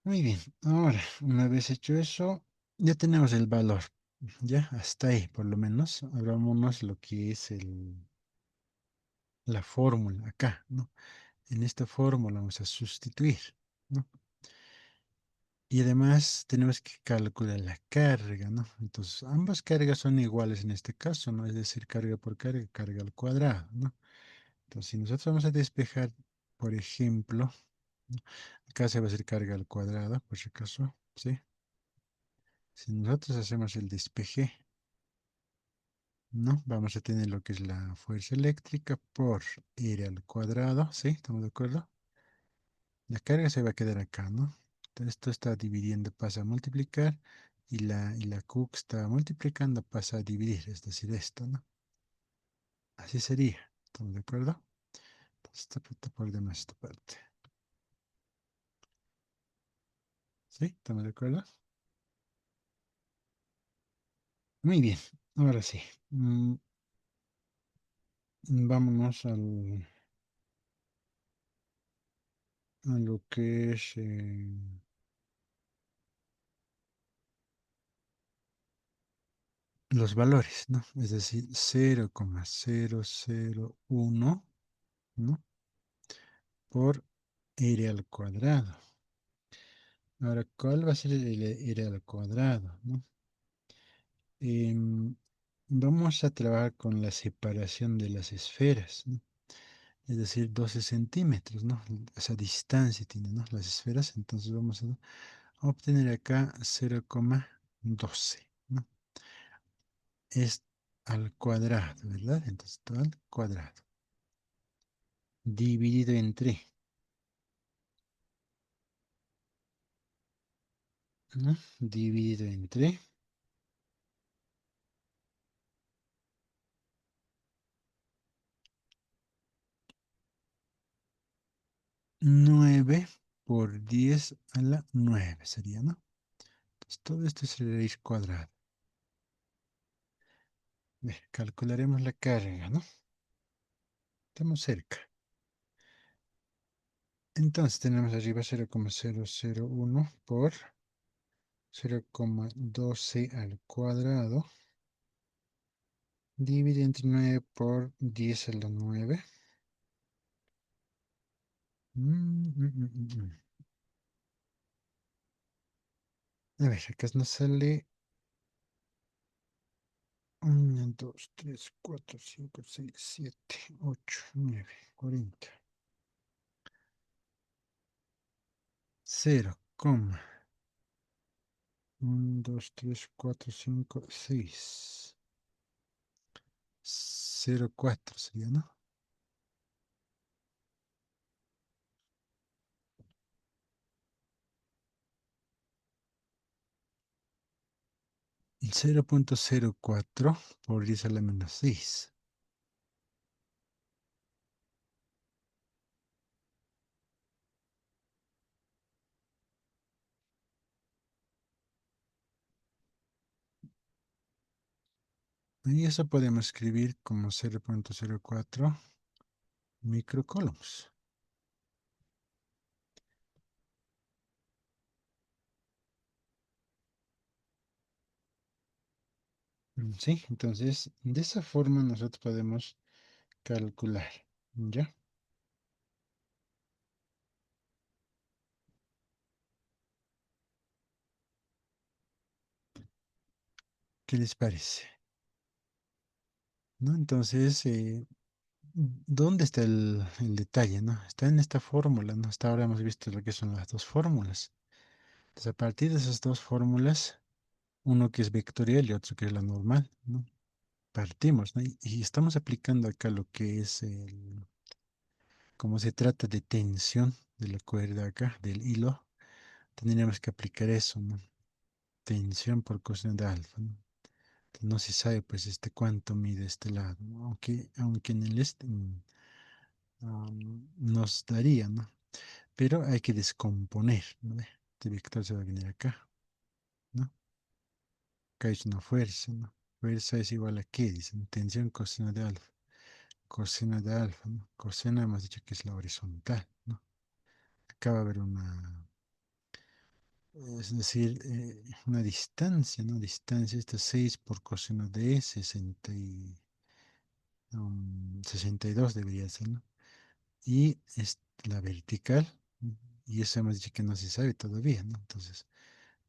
Muy bien, ahora, una vez hecho eso, ya tenemos el valor. Ya, hasta ahí, por lo menos. Abrámonos lo que es la fórmula acá, ¿no? En esta fórmula vamos a sustituir, ¿no? Y además tenemos que calcular la carga, ¿no? Entonces, ambas cargas son iguales en este caso, ¿no? Es decir, carga por carga, carga al cuadrado, ¿no? Entonces, si nosotros vamos a despejar, por ejemplo, ¿no? Acá se va a hacer carga al cuadrado, por si acaso, ¿sí? Si nosotros hacemos el despeje, ¿no? Vamos a tener lo que es la fuerza eléctrica por R al cuadrado, ¿sí? ¿Estamos de acuerdo? La carga se va a quedar acá, ¿no? Entonces esto está dividiendo, pasa a multiplicar y la Q que está multiplicando pasa a dividir, es decir, esto, ¿no? Así sería, ¿estamos de acuerdo? Entonces esta parte por demás esta parte, ¿sí? ¿Estamos de acuerdo? Muy bien, ahora sí. mm, Vámonos a lo que es los valores, ¿no? Es decir, 0,001, ¿no? Por R al cuadrado. Ahora, ¿cuál va a ser el R al cuadrado, ¿no? Em, Vamos a trabajar con la separación de las esferas, ¿no? Es decir, 12 centímetros, ¿no? Esa distancia tiene, ¿no? Las esferas, entonces vamos a obtener acá 0,12, ¿no? Es al cuadrado, ¿verdad? Entonces, todo al cuadrado. Dividido entre, ¿no? Dividido entre 9 por 10 a la 9 sería, ¿no? Entonces, todo esto es raíz cuadrada. Bien, calcularemos la carga, ¿no? Estamos cerca. Entonces tenemos arriba 0,001 por 0,12 al cuadrado. Divide entre 9 por 10 a la 9. Mm, mm, mm, mm, mm. A ver, acá nos sale 1, 2, 3, 4, 5, 6, 7, 8, 9, 40. 0, 1, 2, 3, 4, 5, 6. 0,4 sería, ¿no? El 0,04 por 10 a la menos 6. Y eso podemos escribir como 0,04 microcoulombs. Sí, entonces de esa forma nosotros podemos calcular. ¿Ya? ¿Qué les parece? ¿No? Entonces, ¿dónde está el detalle, no? Está en esta fórmula, ¿no? Hasta ahora hemos visto lo que son las dos fórmulas. Entonces, a partir de esas dos fórmulas, uno que es vectorial y otro que es la normal, ¿no? Partimos, ¿no? Y estamos aplicando acá lo que es como se trata de tensión de la cuerda acá, del hilo, tendríamos que aplicar eso, ¿no? Tensión por coseno de alfa, ¿no? No se sabe, pues, cuánto mide este lado, ¿no? Aunque en el nos daría, ¿no? Pero hay que descomponer, ¿no? Este vector se va a venir acá, ¿no? Acá es una fuerza, ¿no? Fuerza es igual a ¿qué? Dicen tensión coseno de alfa. Coseno de alfa, ¿no? Coseno hemos dicho que es la horizontal, ¿no? Acá va a haber Es decir, una distancia, ¿no? Distancia, esta 6 por coseno de 62 debería ser, ¿no? Y es la vertical, y eso hemos dicho que no se sabe todavía, ¿no? Entonces,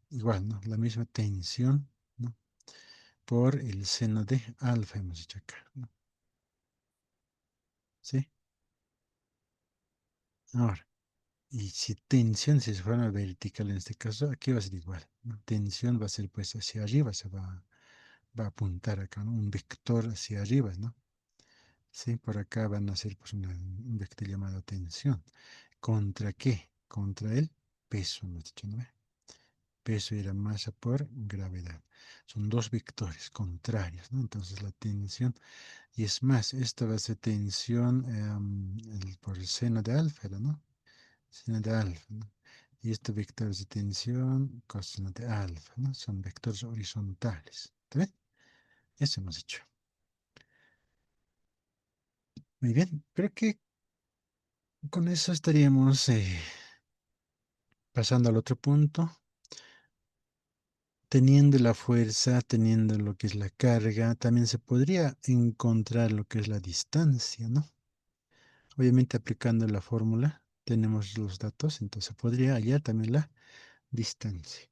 igual, ¿no? La misma tensión, ¿no? Por el seno de alfa, hemos dicho acá, ¿no? ¿Sí? Ahora, y si tensión se forma vertical en este caso, aquí va a ser igual, ¿no? Tensión va a ser pues hacia arriba, va a apuntar acá, ¿no? Un vector hacia arriba, ¿no? Sí, por acá van a ser pues un vector llamado tensión. ¿Contra qué? Contra el peso, hemos dicho, ¿no? Peso era masa por gravedad. Son dos vectores contrarios, ¿no? Entonces la tensión, y es más, esta va a ser tensión por el seno de alfa, ¿no? Seno de alfa, ¿no? Y este vector de tensión, coseno de alfa, ¿no? Son vectores horizontales. ¿Está bien? Eso hemos hecho. Muy bien, creo que con eso estaríamos pasando al otro punto. Teniendo la fuerza, teniendo lo que es la carga, también se podría encontrar lo que es la distancia, ¿no? Obviamente aplicando la fórmula tenemos los datos, entonces se podría hallar también la distancia.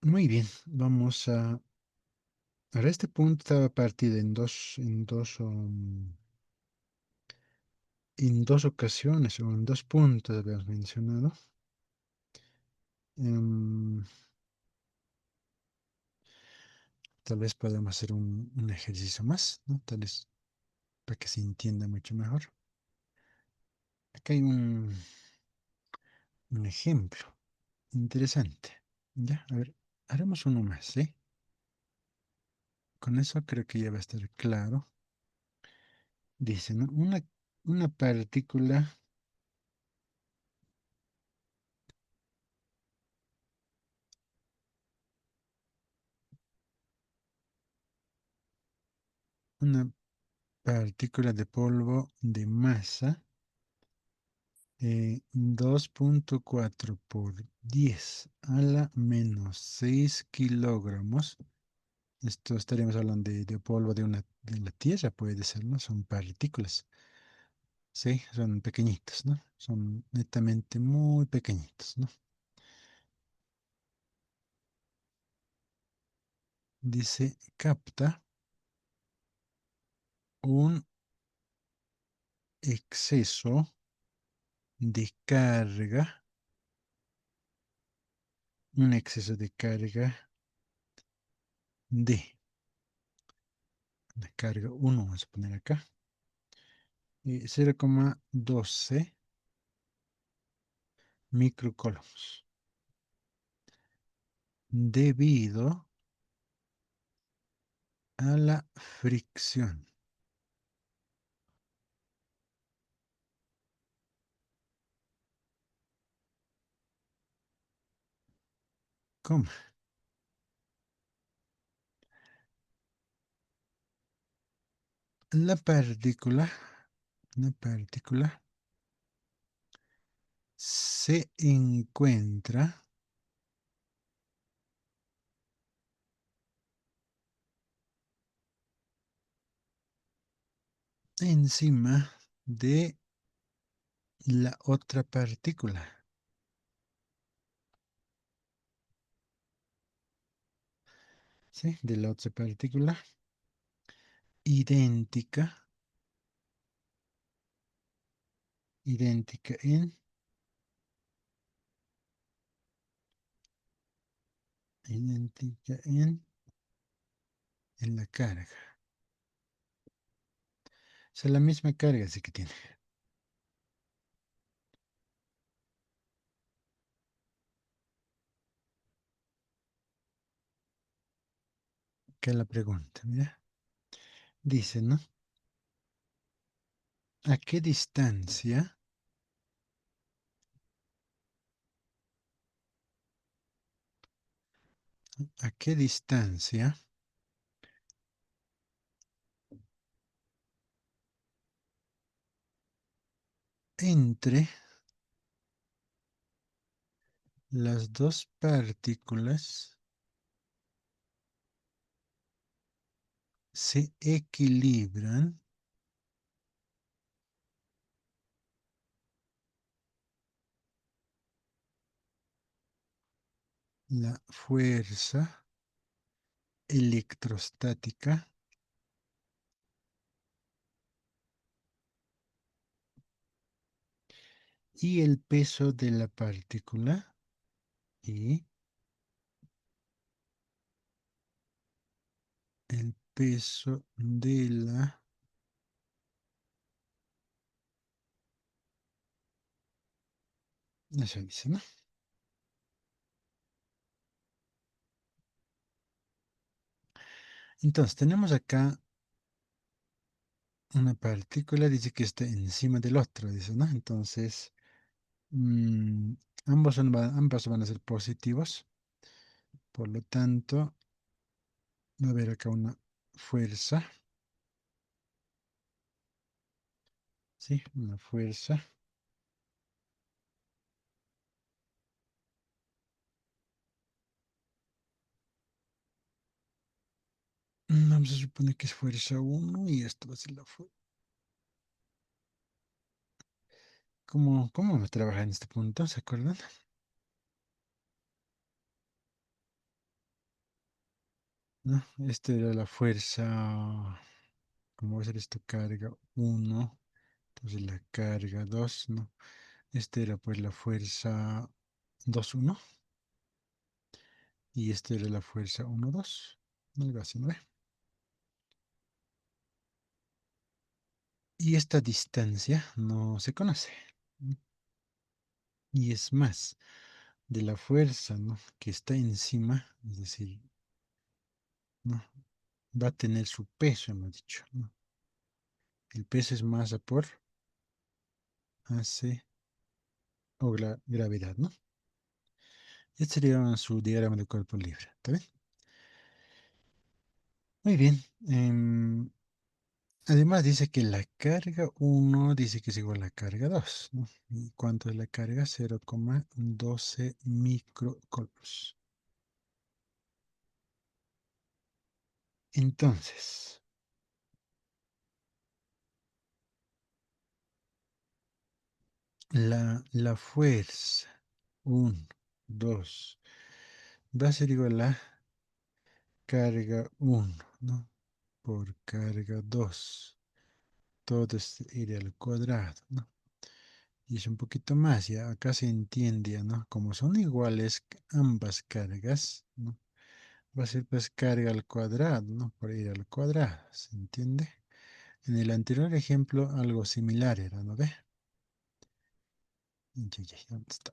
Muy bien, vamos a... Ahora este punto estaba partido en dos ocasiones o en dos puntos habíamos mencionado. Em, Tal vez podamos hacer un ejercicio más, ¿no? Tal vez para que se entienda mucho mejor. Acá hay un ejemplo interesante. Ya, a ver, haremos uno más, ¿sí? Con eso creo que ya va a estar claro. Dice, ¿no? Una partícula, una partícula de polvo de masa 2,4 por 10 a la menos 6 kilogramos. Esto estaríamos hablando de polvo de la Tierra, puede ser, ¿no? Son partículas. Sí, son pequeñitos, ¿no? Son netamente muy pequeñitos, ¿no? Dice, capta un exceso de carga, un exceso de carga de la carga uno vamos a poner acá, 0,12 microcoulombs, debido a la fricción. ¿Cómo? La partícula, la partícula se encuentra encima de la otra partícula, ¿sí? De la otra partícula idéntica, idéntica idéntica en la carga. O sea, la misma carga sí que tiene. Que es la pregunta, mira. Dice, ¿no? ¿A qué distancia, a qué distancia entre Las dos partículas se equilibran la fuerza electrostática y el peso de la partícula y el peso de la... Eso dice, ¿no? Entonces, tenemos acá una partícula, dice que está encima del otro, dice, ¿no? Entonces, mm, ambos van a ser positivos, por lo tanto, va a haber acá una fuerza, ¿sí? Una fuerza. Vamos a suponer que es fuerza uno y esto va a ser la fuerza. ¿Cómo me trabaja en este punto? ¿Se acuerdan? ¿No? Esta era la fuerza, ¿cómo va a ser esto? Carga uno, entonces la carga 2, ¿no? Esta era pues la fuerza 2 uno y esta era la fuerza uno dos. Algo así, ¿no ve? Y esta distancia no se conoce. ¿No? Y es más, de la fuerza, ¿no? Que está encima, es decir, ¿no? Va a tener su peso, hemos dicho, ¿no? El peso es masa por AC o gravedad, ¿no? Este sería su diagrama de cuerpo libre. ¿Está bien? Muy bien. Además dice que la carga uno dice que es igual a la carga 2, ¿no? ¿Y cuánto es la carga? 0,12 microcoulombs. Entonces, la fuerza 1, 2, va a ser igual a carga uno, ¿no? Por carga 2. Todo es ir al cuadrado, ¿no? Y es un poquito más, ya acá se entiende, ya, ¿no? Como son iguales ambas cargas, ¿no? Va a ser pues carga al cuadrado, ¿no? Por ir al cuadrado, ¿se entiende? En el anterior ejemplo algo similar era, ¿no ve? ¿Dónde está?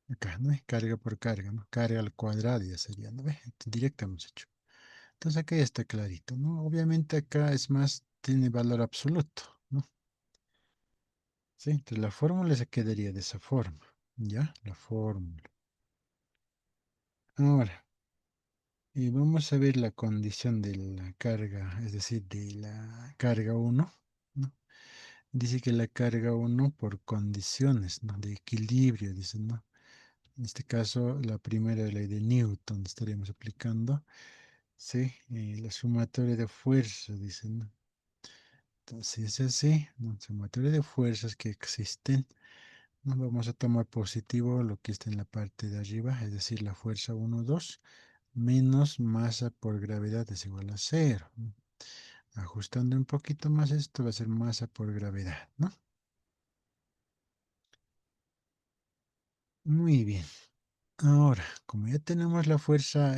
Acá, ¿no ve? Carga por carga, ¿no? Carga al cuadrado ya sería, ¿no ve? Directo hemos hecho. Entonces acá ya está clarito, ¿no? Obviamente acá es más, tiene valor absoluto, ¿no? Sí, entonces la fórmula se quedaría de esa forma, ¿ya? La fórmula. Ahora, vamos a ver la condición de la carga, es decir, de la carga uno, ¿no? Dice que la carga uno por condiciones, ¿no? De equilibrio, dice, ¿no? En este caso, la primera ley de Newton estaríamos aplicando, ¿sí? La sumatoria de fuerzas, dice, ¿no? Entonces, es así, ¿no? Sumatoria de fuerzas que existen. ¿No? Vamos a tomar positivo lo que está en la parte de arriba, es decir, la fuerza uno 2 menos masa por gravedad es igual a cero, ¿no? Ajustando un poquito más esto va a ser masa por gravedad, ¿no? Muy bien. Ahora, como ya tenemos la fuerza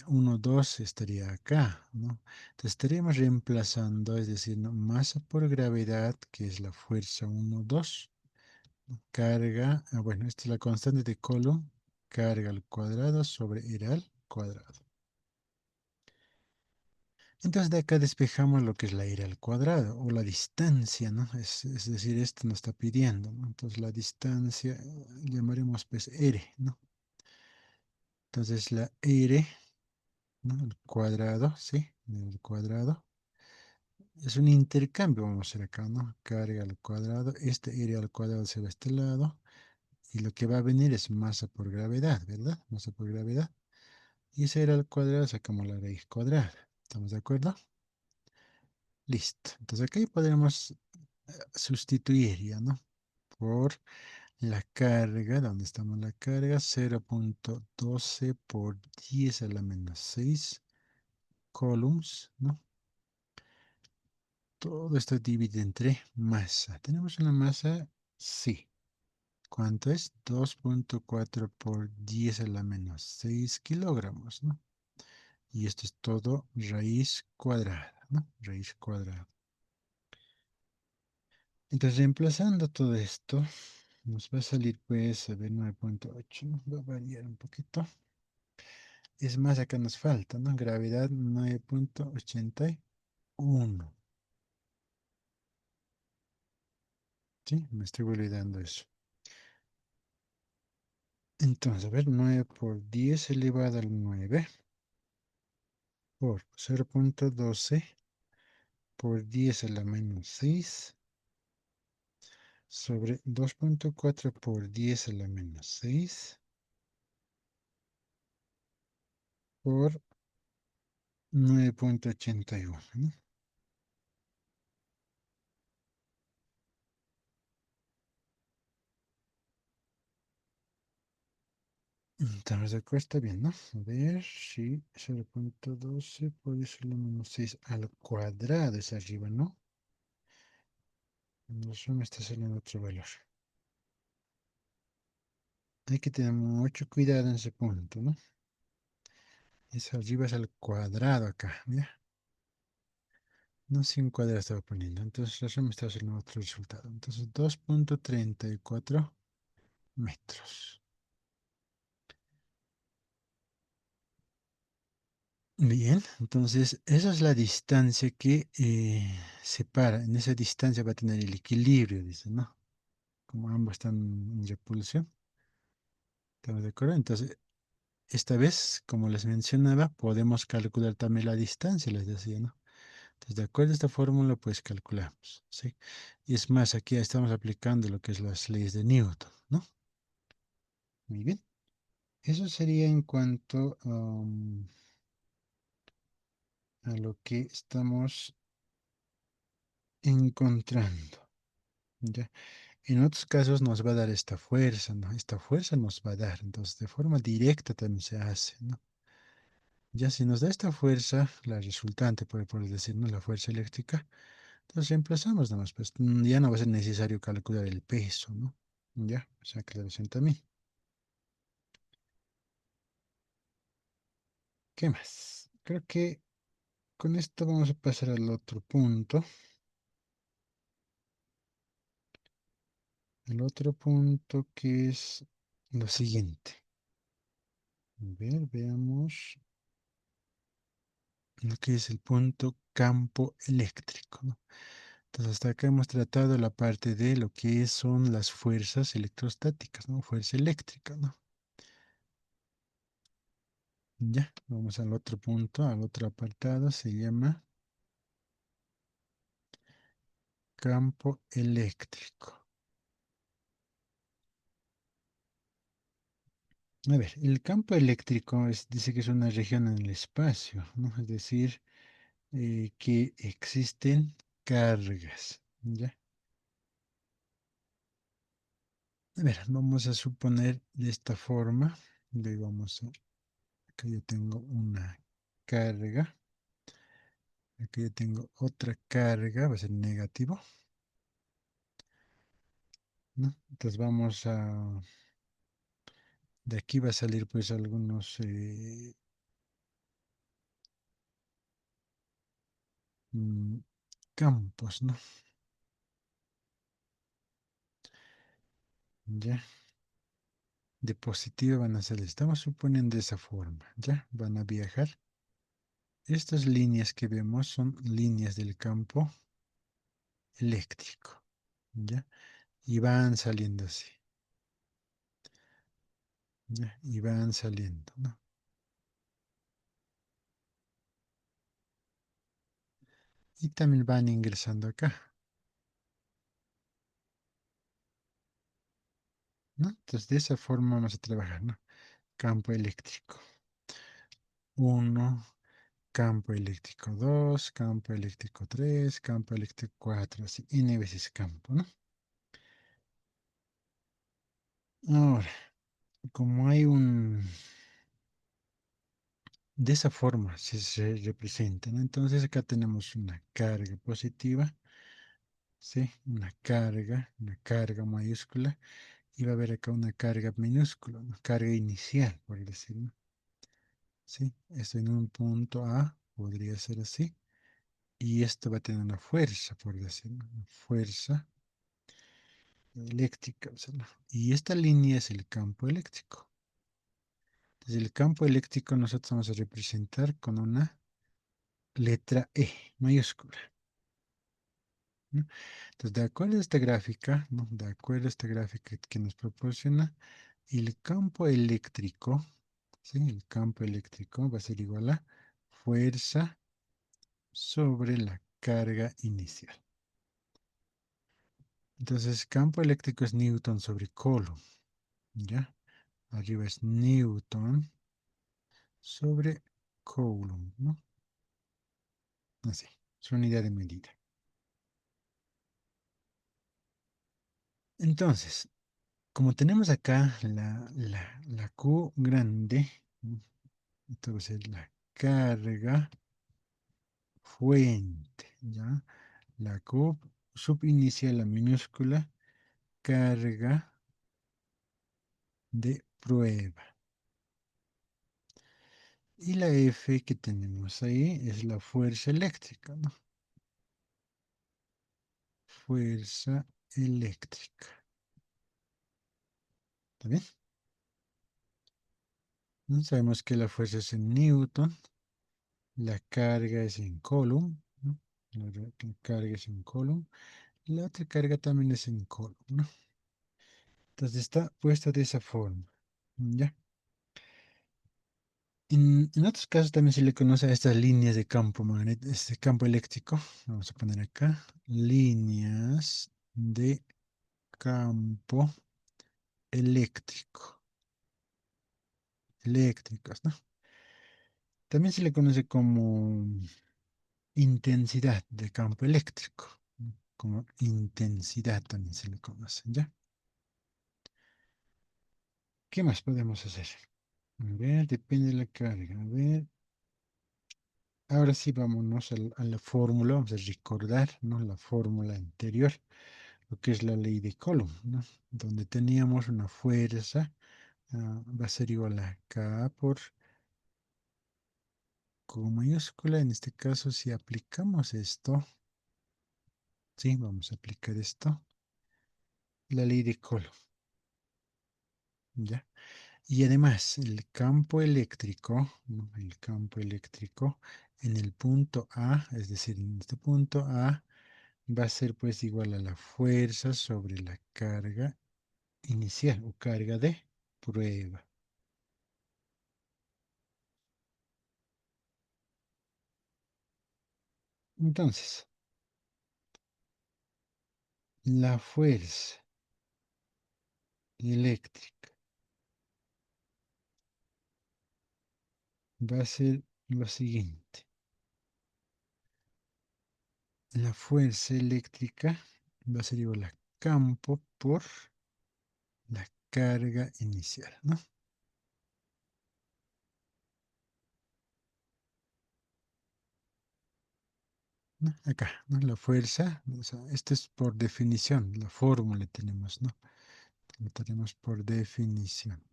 1, 2, estaría acá, ¿no? Entonces estaríamos reemplazando, es decir, ¿no? Masa por gravedad, que es la fuerza 1, 2, carga, bueno, esta es la constante de Coulomb, carga al cuadrado sobre r al cuadrado. Entonces de acá despejamos lo que es la r al cuadrado o la distancia, ¿no? Es decir, esto nos está pidiendo, ¿no? Entonces la distancia llamaremos pues r, ¿no? Entonces la r, ¿no? Al cuadrado, ¿sí? El cuadrado. Es un intercambio, vamos a hacer acá, ¿no? Carga al cuadrado. Este r al cuadrado se va a este lado. Y lo que va a venir es masa por gravedad, ¿verdad? Masa por gravedad. Y 0 al cuadrado sacamos la raíz cuadrada. ¿Estamos de acuerdo? Listo. Entonces aquí podremos sustituir ya, ¿no? Por la carga, ¿dónde estamos la carga? 0.12 por 10 a la menos 6 coulombs, ¿no? Todo esto divide entre masa. ¿Tenemos una masa? Sí. ¿Cuánto es? 2.4 por 10 a la menos 6 kilogramos, ¿no? Y esto es todo raíz cuadrada, ¿no? Raíz cuadrada. Entonces, reemplazando todo esto, nos va a salir, pues, a ver, 9.8, ¿no? Va a variar un poquito. Es más, acá nos falta, ¿no? Gravedad 9.81. ¿Sí? Me estoy olvidando eso. Entonces, a ver, 9 por 10 elevado al 9 por 0.12 por 10 a la menos 6 sobre 2.4 por 10 a la menos 6 por 9.81, ¿no? Entonces, acá está bien, ¿no? A ver, sí, 0.12 por 10 a la menos 6 al cuadrado es arriba, ¿no? No me está saliendo otro valor. Hay que tener mucho cuidado en ese punto, ¿no? Es arriba es al cuadrado acá, ¿ya? No, sin cuadrado estaba poniendo. Entonces, eso me está haciendo otro resultado. Entonces, 2.34 metros. Bien, entonces esa es la distancia que separa. En esa distancia va a tener el equilibrio, dice, ¿no? Como ambos están en repulsión. ¿Estamos de acuerdo? Entonces, esta vez, como les mencionaba, podemos calcular también la distancia, les decía, ¿no? Entonces, de acuerdo a esta fórmula, pues calculamos, ¿sí? Y es más, aquí estamos aplicando lo que es las leyes de Newton, ¿no? Muy bien. Eso sería en cuanto a lo que estamos encontrando, ¿ya? En otros casos nos va a dar esta fuerza, ¿no? Esta fuerza nos va a dar, entonces de forma directa también se hace, ¿no? Ya si nos da esta fuerza, la resultante, por decirnos, la fuerza eléctrica, entonces reemplazamos nomás, pues ya no va a ser necesario calcular el peso, ¿no? Ya, o sea, aclaración también. ¿Qué más? Creo que con esto vamos a pasar al otro punto. El otro punto que es lo siguiente. A ver, veamos lo que es el punto campo eléctrico, ¿no? Entonces, hasta acá hemos tratado la parte de lo que son las fuerzas electrostáticas, ¿no? Fuerza eléctrica, ¿no? Ya, vamos al otro punto, al otro apartado, se llama campo eléctrico. A ver, el campo eléctrico dice que es una región en el espacio, ¿no? Es decir, que existen cargas, ¿ya? A ver, vamos a suponer de esta forma, acá yo tengo una carga, aquí yo tengo otra carga, va a ser negativo, ¿no? Entonces de aquí va a salir pues algunos mm, campos, ¿no? Ya, de positivo van a salir, estamos suponiendo de esa forma, ya, van a viajar. Estas líneas que vemos son líneas del campo eléctrico, ¿ya? Y van saliendo así, ¿ya? Y van saliendo, ¿no? Y también van ingresando acá. ¿no? Entonces, de esa forma vamos a trabajar, ¿no? Campo eléctrico. Uno, campo eléctrico 2, campo eléctrico 3, campo eléctrico 4, así, n veces campo, ¿no? Ahora, como hay un... De esa forma se representa, ¿no? Entonces acá tenemos una carga positiva, ¿sí? Una carga mayúscula, y va a haber acá una carga minúscula, una carga inicial, por decirlo, ¿sí? Esto en un punto A podría ser así, y esto va a tener una fuerza, por decirlo, una fuerza eléctrica, o sea, ¿no? Y esta línea es el campo eléctrico. Entonces el campo eléctrico nosotros vamos a representar con una letra E mayúscula, ¿no? Entonces, de acuerdo a esta gráfica, ¿no? De acuerdo a esta gráfica que nos proporciona, el campo eléctrico, ¿sí? El campo eléctrico va a ser igual a fuerza sobre la carga inicial. Entonces, campo eléctrico es Newton sobre Coulomb, ¿ya? Arriba es Newton sobre Coulomb, ¿no? Así, su unidad de medida. Entonces, como tenemos acá la Q grande, ¿no? Esto va a ser la carga fuente, ¿ya? La Q subinicial, la minúscula, carga de prueba. Y la F que tenemos ahí es la fuerza eléctrica, ¿no? Fuerza eléctrica. ¿Está bien? ¿No? Sabemos que la fuerza es en Newton, la carga es en Coulomb, ¿no? La carga es en Coulomb, la otra carga también es en Coulomb, ¿no? Entonces está puesta de esa forma, ¿ya? En otros casos también se le conoce a estas líneas de campo magnético, este campo eléctrico. Vamos a poner acá líneas de campo eléctrico, eléctricas, ¿no? También se le conoce como intensidad de campo eléctrico, ¿no? Como intensidad también se le conoce, ¿ya? ¿Qué más podemos hacer? A ver, depende de la carga. A ver, ahora sí vámonos a la fórmula, vamos a recordar, ¿no? La fórmula anterior, lo que es la ley de Coulomb, ¿no? Donde teníamos una fuerza, va a ser igual a K por Q mayúscula. En este caso, si aplicamos esto, sí, vamos a aplicar esto, la ley de Coulomb, ¿ya? Y además, el campo eléctrico, ¿no? El campo eléctrico en el punto A, es decir, en este punto A, va a ser pues igual a la fuerza sobre la carga inicial o carga de prueba. Entonces, la fuerza eléctrica va a ser lo siguiente. La fuerza eléctrica va a ser igual a campo por la carga inicial, ¿no? ¿No? Acá, ¿no? La fuerza, o sea, esto es por definición, la fórmula tenemos, ¿no? Lo tenemos por definición,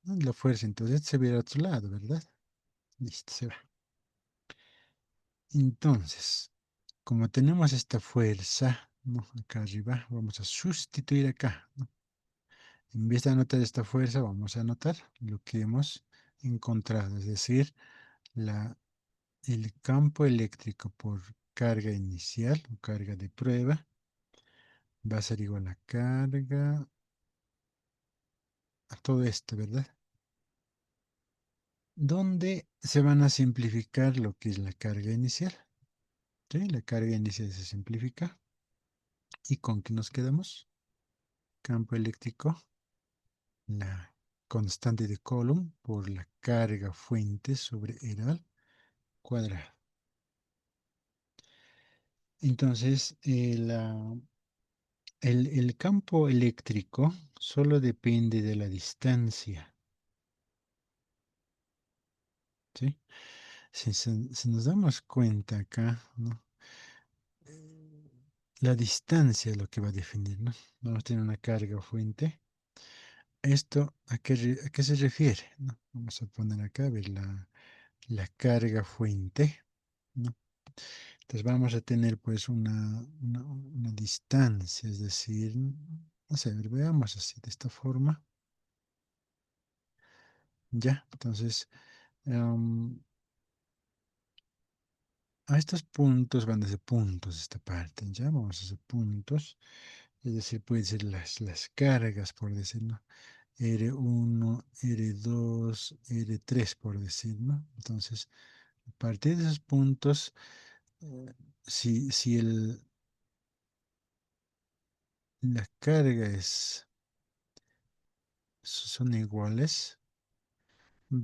¿no? La fuerza, entonces se ve al otro lado, ¿verdad? Listo, se va. Entonces, como tenemos esta fuerza, ¿no? Acá arriba, vamos a sustituir acá, ¿no? En vez de anotar esta fuerza, vamos a anotar lo que hemos encontrado, es decir, el campo eléctrico por carga inicial o carga de prueba va a ser igual a carga a todo esto, ¿verdad? Donde se van a simplificar lo que es la carga inicial, ¿sí? La carga inicial se simplifica. ¿Y con qué nos quedamos? campo eléctrico, la constante de Coulomb por la carga fuente sobre R al cuadrado. Entonces, el campo eléctrico solo depende de la distancia, ¿sí? Si nos damos cuenta acá, ¿no? La distancia es lo que va a definir, ¿no? Vamos a tener una carga fuente. ¿Esto a qué se refiere? ¿No? Vamos a poner acá, a ver la carga fuente, ¿no? Entonces vamos a tener pues una distancia, es decir, no sé, a ver, veamos así, de esta forma. Ya, entonces, em, a estos puntos van a ser puntos esta parte, ya, vamos a hacer puntos, es decir, pueden ser las cargas, por decirlo, R1, R2, R3, por decir, ¿no? Entonces, a partir de esos puntos, eh, si la carga son iguales,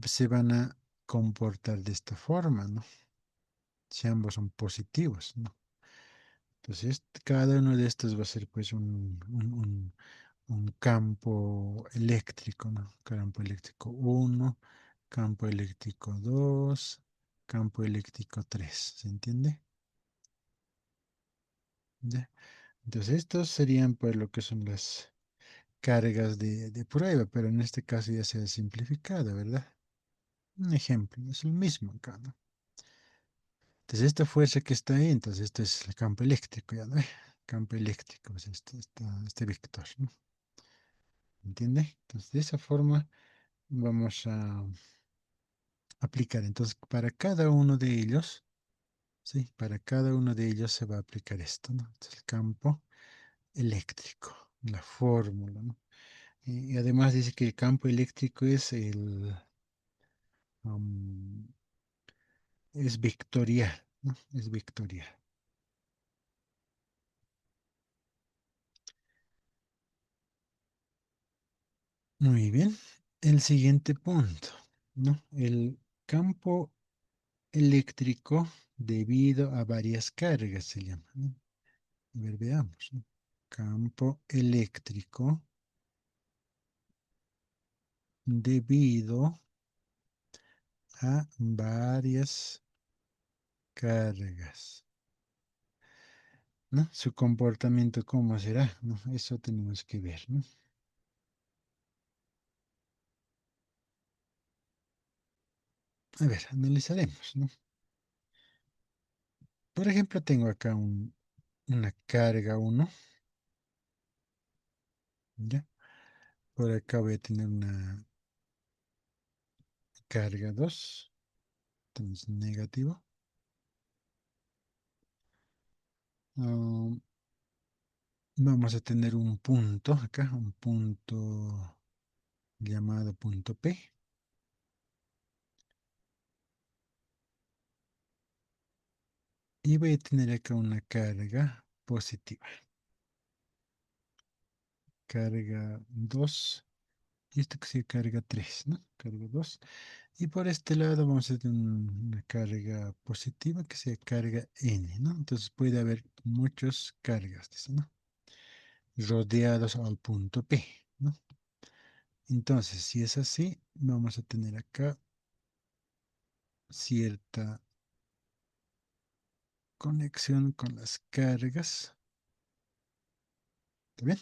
se van a comportar de esta forma, ¿no? Si ambos son positivos, ¿no? Entonces, cada uno de estos va a ser pues un campo eléctrico, ¿no? Campo eléctrico uno, campo eléctrico 2, campo eléctrico 3, ¿se entiende? ¿Ya? Entonces, estos serían pues lo que son las cargas de prueba, pero en este caso ya se ha simplificado, ¿verdad? Un ejemplo, es el mismo acá, ¿no? Entonces, esta fuerza que está ahí, entonces esto es el campo eléctrico, ¿ya no? Campo eléctrico, es este vector, ¿no? ¿Entiende? Entonces, de esa forma vamos a aplicar. Entonces, para cada uno de ellos, ¿sí? Para cada uno de ellos se va a aplicar esto, ¿no? Este es el campo eléctrico, la fórmula, ¿no? Y además dice que el campo eléctrico am, es vectorial, ¿no? Es vectorial. Muy bien. El siguiente punto, ¿no? El campo eléctrico debido a varias cargas se llama, ¿no? A ver, veamos, ¿no? Campo eléctrico debido a varias cargas, ¿no? Su comportamiento, ¿cómo será? ¿No? Eso tenemos que ver, ¿no? A ver, analizaremos, ¿no? Por ejemplo, tengo acá una carga uno, ¿ya? Por acá voy a tener una carga 2, entonces negativo. Ah, vamos a tener un punto acá, un punto llamado punto P. Y voy a tener acá una carga positiva. Carga 2. Y esto que sea carga 3, ¿no? Carga 2. Y por este lado vamos a tener una carga positiva que sea carga N, ¿no? Entonces puede haber muchas cargas, dice, ¿no? Rodeados al punto P, ¿no? Entonces, si es así, vamos a tener acá cierta conexión con las cargas. ¿Está bien?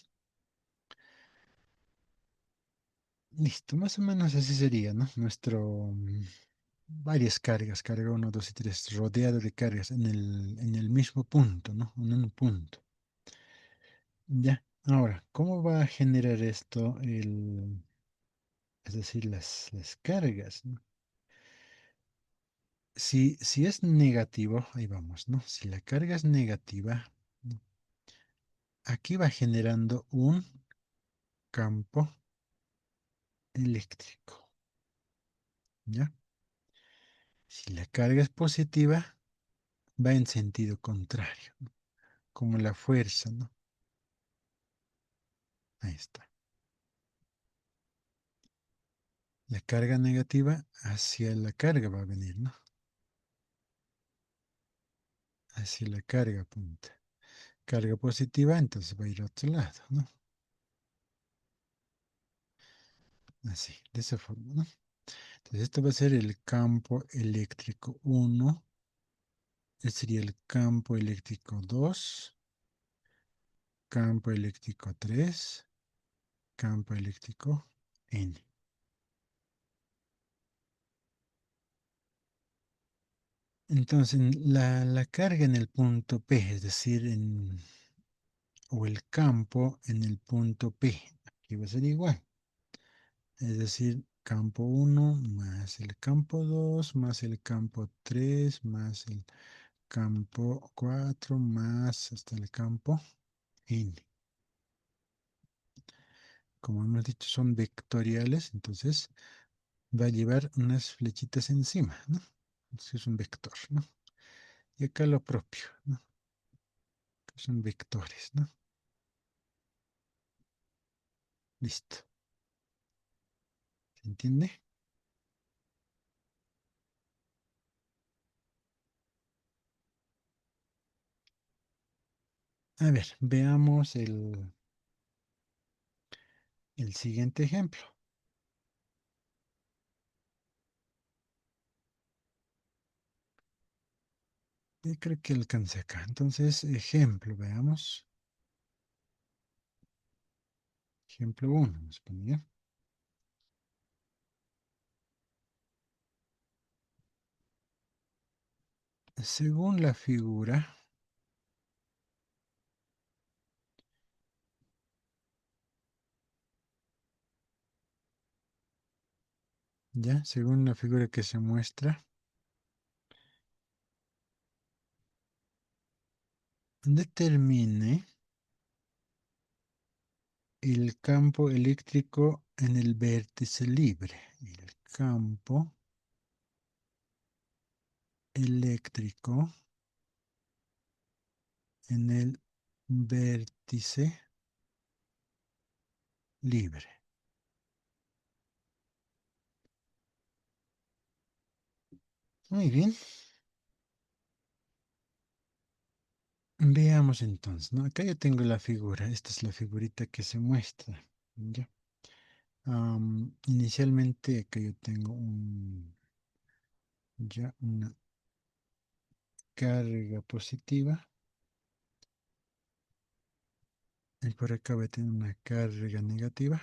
Listo, más o menos así sería, ¿no? Varias cargas, carga uno 2 y 3 rodeado de cargas en el mismo punto, ¿no? En un punto. Ya, ahora, ¿cómo va a generar esto es decir, las cargas, ¿no? Si es negativo, ahí vamos, ¿no? Si la carga es negativa, ¿no? Aquí va generando un campo eléctrico, ¿ya? Si la carga es positiva, va en sentido contrario, ¿no? Como la fuerza, ¿no? Ahí está. La carga negativa hacia la carga va a venir, ¿no? Hacia la carga punta. Carga positiva, entonces va a ir a otro lado, ¿no? Así, de esa forma, ¿no? Entonces esto va a ser el campo eléctrico 1. Este sería el campo eléctrico 2. Campo eléctrico 3. Campo eléctrico N. Entonces, la carga en el punto P, es decir, o el campo en el punto P, aquí va a ser igual. Es decir, campo 1 más el campo 2 más el campo 3 más el campo 4 más hasta el campo N. Como hemos dicho, son vectoriales, entonces va a llevar unas flechitas encima, ¿no? Entonces es un vector, ¿no? Y acá lo propio, ¿no? Son vectores, ¿no? Listo. ¿Se entiende? A ver, veamos el siguiente ejemplo. Yo creo que alcancé acá. Entonces, ejemplo, veamos. Ejemplo 1, vamos a poner. Según la figura, ya, según la figura que se muestra, determine el campo eléctrico en el vértice libre. El campo eléctrico en el vértice libre. Muy bien. Veamos entonces, ¿no? Acá yo tengo la figura. Esta es la figurita que se muestra. ¿Ya? Inicialmente acá yo tengo ya una carga positiva. Y por acá voy a tener una carga negativa.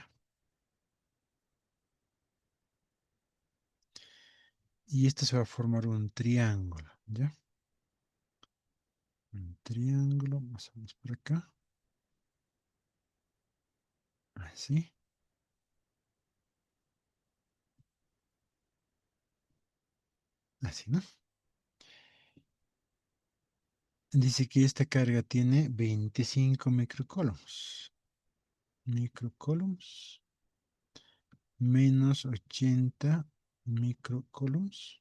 Y esto se va a formar un triángulo, ¿ya? Un triángulo, más o menos por acá. Así, así, ¿no? Dice que esta carga tiene 25 microcoulombs. Microcoulombs menos 80 microcoulombs.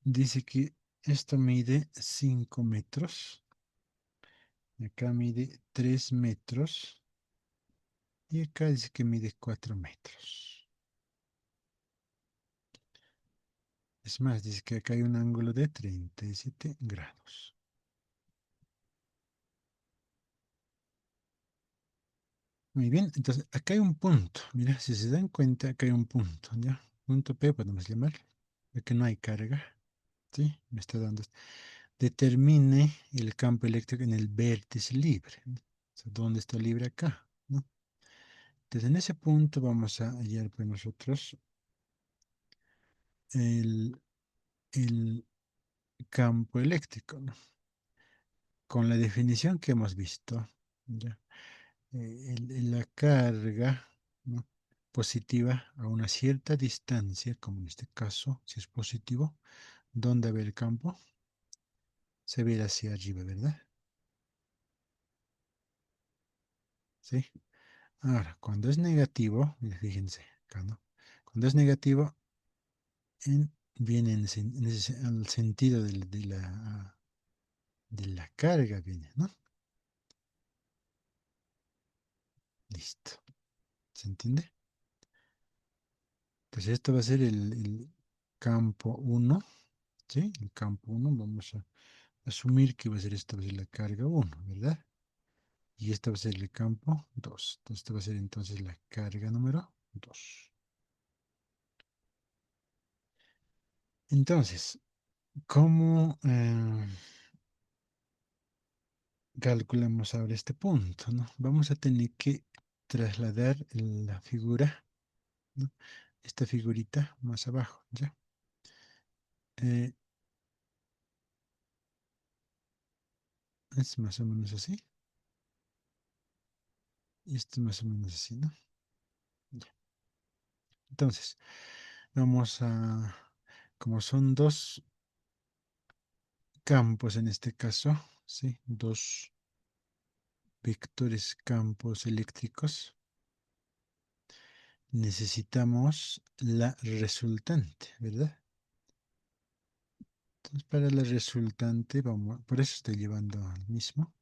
Dice que esto mide 5 metros. Acá mide 3 metros. Y acá dice que mide 4 metros. Es más, dice que acá hay un ángulo de 37 grados. Muy bien, entonces acá hay un punto. Mira, si se dan cuenta, acá hay un punto, ¿ya? Punto P podemos llamar, porque no hay carga, ¿sí? Me está dando esto. Determine el campo eléctrico en el vértice libre, ¿no? O sea, ¿dónde está libre acá? ¿No? Entonces en ese punto vamos a hallar pues nosotros el, el campo eléctrico, ¿no? Con la definición que hemos visto, ¿ya? La carga, ¿no? Positiva a una cierta distancia, como en este caso, si es positivo, ¿dónde ve el campo? Se ve hacia arriba, ¿verdad? ¿Sí? Ahora, cuando es negativo, mira, fíjense acá, ¿no? Cuando es negativo, viene al sentido de la De la carga viene, ¿no? Listo. ¿Se entiende? Pues esto va a ser el campo uno, ¿sí? El campo uno, vamos a asumir que va a ser esto, va a ser la carga uno, ¿verdad? Y esta va a ser el campo 2. Entonces, esta va a ser entonces la carga número 2. Entonces, ¿cómo calculamos ahora este punto, ¿no? Vamos a tener que trasladar la figura, ¿no? Esta figurita más abajo, ¿ya? Eh, es más o menos así. Y esto es más o menos así, ¿no? Ya. Entonces, vamos a, como son dos campos en este caso, ¿sí? Dos vectores campos eléctricos, necesitamos la resultante, ¿verdad? Entonces, para la resultante, vamos, por eso estoy llevando al mismo.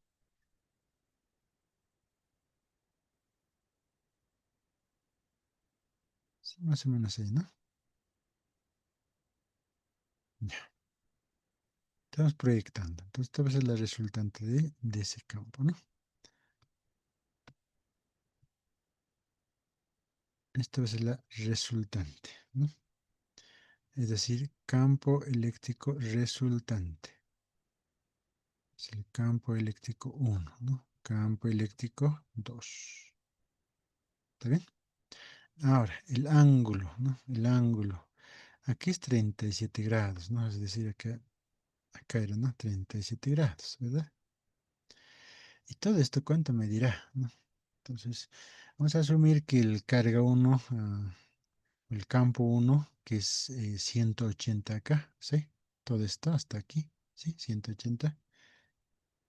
Sí, más o menos ahí, ¿no? Ya. Estamos proyectando. Entonces, esta va a ser la resultante de ese campo, ¿no? Esta va a ser la resultante, ¿no? Es decir, campo eléctrico resultante. Es el campo eléctrico uno, ¿no? Campo eléctrico 2. ¿Está bien? Ahora, el ángulo, ¿no? El ángulo. Aquí es 37 grados, ¿no? Es decir, acá era, ¿no? 37 grados, ¿verdad? Y todo esto, ¿cuánto me dirá, ¿no? Entonces, vamos a asumir que el carga uno, el campo uno, que es 180 acá, ¿sí? Todo esto hasta aquí, ¿sí? 180.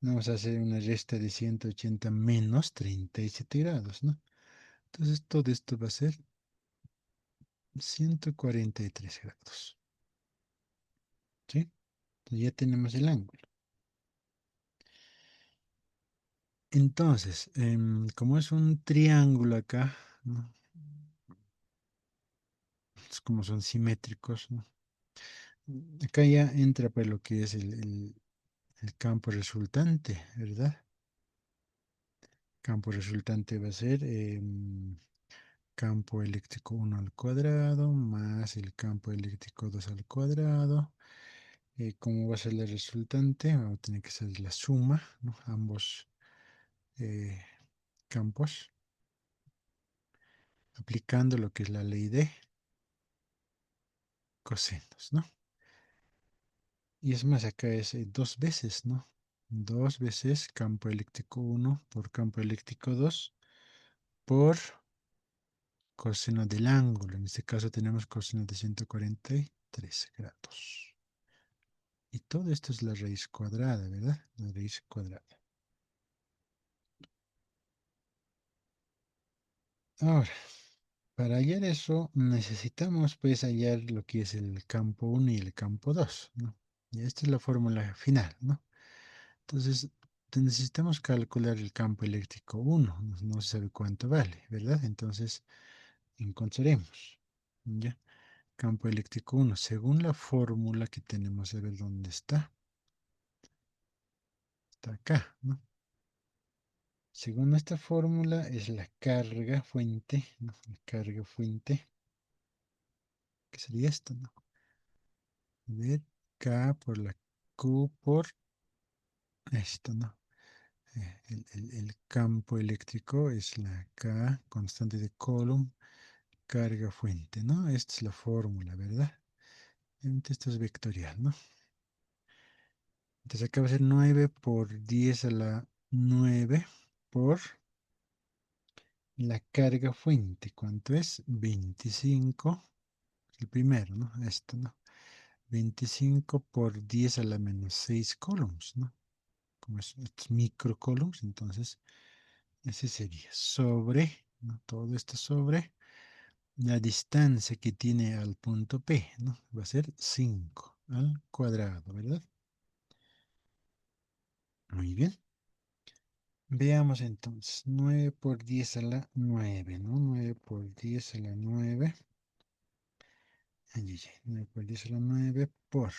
Vamos a hacer una resta de 180 menos 37 grados, ¿no? Entonces, todo esto va a ser 143 grados, ¿sí? Entonces, ya tenemos el ángulo. Entonces, como es un triángulo acá, ¿no? Es como son simétricos, ¿no? Acá ya entra pues lo que es el campo resultante, ¿verdad? Campo resultante va a ser campo eléctrico uno al cuadrado más el campo eléctrico 2 al cuadrado. ¿Cómo va a ser la resultante? Va a tener que ser la suma, ¿no? Ambos eh, campos, aplicando lo que es la ley de cosenos, ¿no? Y es más, acá es dos veces, ¿no? Dos veces campo eléctrico uno por campo eléctrico 2 por coseno del ángulo. En este caso tenemos coseno de 143 grados. Y todo esto es la raíz cuadrada, ¿verdad? La raíz cuadrada. Ahora, para hallar eso, necesitamos pues hallar lo que es el campo uno y el campo 2, ¿no? Y esta es la fórmula final, ¿no? Entonces, necesitamos calcular el campo eléctrico uno, no se sabe cuánto vale, ¿verdad? Entonces, encontraremos, ¿ya? Campo eléctrico uno, según la fórmula que tenemos, a ver dónde está. Está acá, ¿no? Según esta fórmula es la carga fuente, ¿no? La carga fuente, que sería esto, ¿no? A ver, K por la Q por esto, ¿no? El campo eléctrico es la K, constante de Coulomb, carga fuente, ¿no? Esta es la fórmula, ¿verdad? Esto es vectorial, ¿no? Entonces acá va a ser 9 por 10 a la 9 por la carga fuente. ¿Cuánto es? 25. El primero, ¿no? Esto, ¿no? 25 por 10 a la menos 6 coulombs, ¿no? Como es estos microcoulombs, entonces ese sería sobre, ¿no? Todo esto sobre la distancia que tiene al punto P, ¿no? Va a ser 5 al cuadrado, ¿verdad? Muy bien. Veamos entonces. 9 por 10 a la 9, ¿no? 9 por 10 a la 9. Ay, ay, ay. 9 por 10 a la 9 por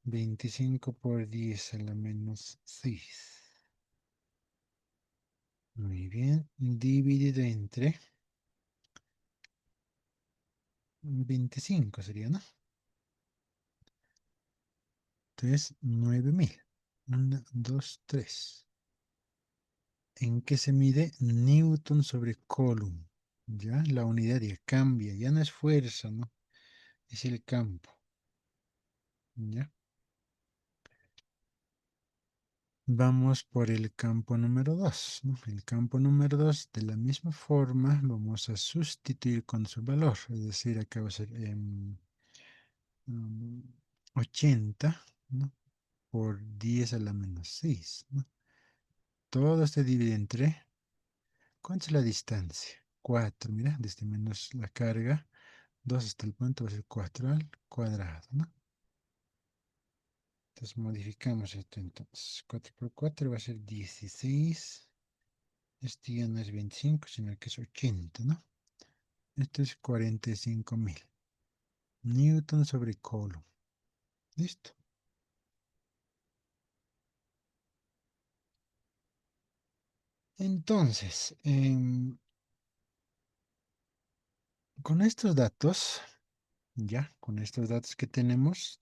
25 por 10 a la menos 6. Muy bien. Dividido entre 25 sería, ¿no? Entonces, 9000. 1, 2, 3. ¿En qué se mide? Newton sobre Coulomb. Ya, la unidad ya cambia. Ya no es fuerza, ¿no? Es el campo. Ya. Vamos por el campo número 2, ¿no? El campo número 2, de la misma forma, vamos a sustituir con su valor. Es decir, acá va a ser mm, 80, ¿no? Por 10 a la menos 6, ¿no? Todo se divide entre, ¿cuánto es la distancia? 4, mira, desde menos la carga, 2 hasta el punto va a ser 4 al cuadrado, ¿no? Entonces modificamos esto entonces. 4 por 4 va a ser 16. Este ya no es 25, sino que es 80, ¿no? Esto es 45.000 Newton sobre Coulomb. Listo. Entonces, con estos datos, ya, con estos datos que tenemos,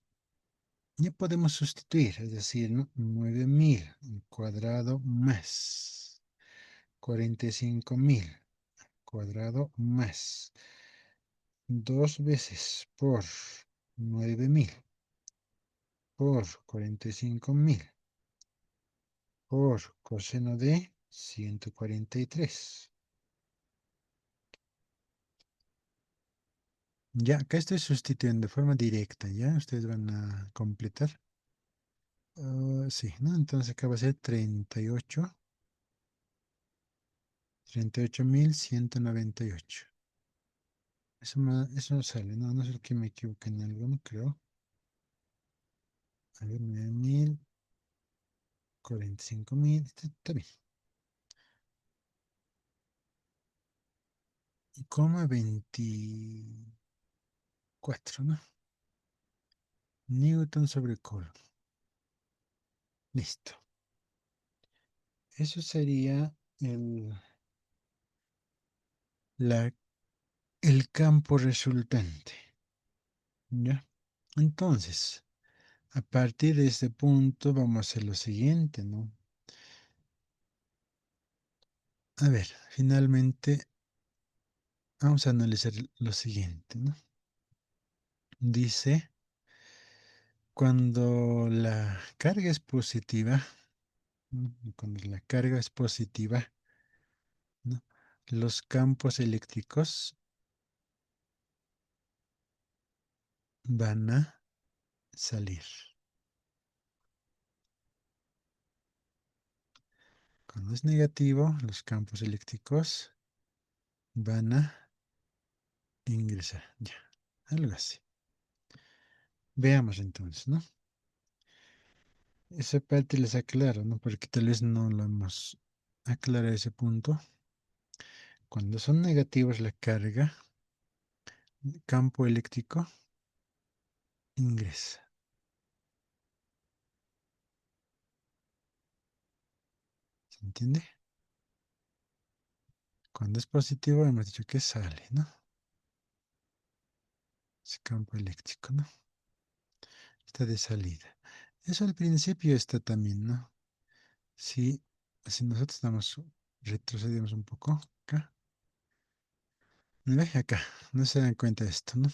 ya podemos sustituir, es decir, ¿no? 9000 al cuadrado más 45.000 cuadrado más 2 veces por 9000 por 45.000 por coseno de 143. Ya, acá estoy sustituyendo de forma directa, ¿ya? Ustedes van a completar. Sí, ¿no? Entonces acá va a ser 38.198. Eso no sale, no, no sé que me equivoqué en algo, no creo. A ver, 9.000, 45.000, está bien. Y coma 24, ¿no? Newton sobre Coulomb. Listo. Eso sería la, el campo resultante. ¿Ya? Entonces, a partir de este punto vamos a hacer lo siguiente, ¿no? A ver, finalmente vamos a analizar lo siguiente, ¿no? Dice, cuando la carga es positiva, ¿no? Cuando la carga es positiva, ¿no? Los campos eléctricos van a salir. Cuando es negativo, los campos eléctricos van a ingresar. Ya, algo así. Veamos entonces, ¿no? Esa parte les aclaro, ¿no? Porque tal vez no lo hemos aclarado ese punto. Cuando son negativos la carga, el campo eléctrico ingresa. ¿Se entiende? Cuando es positivo hemos dicho que sale, ¿no? Ese campo eléctrico, ¿no? Está de salida. Eso al principio está también, ¿no? Si nosotros retrocedemos un poco acá, ¿ve? Acá, no se dan cuenta de esto, ¿no?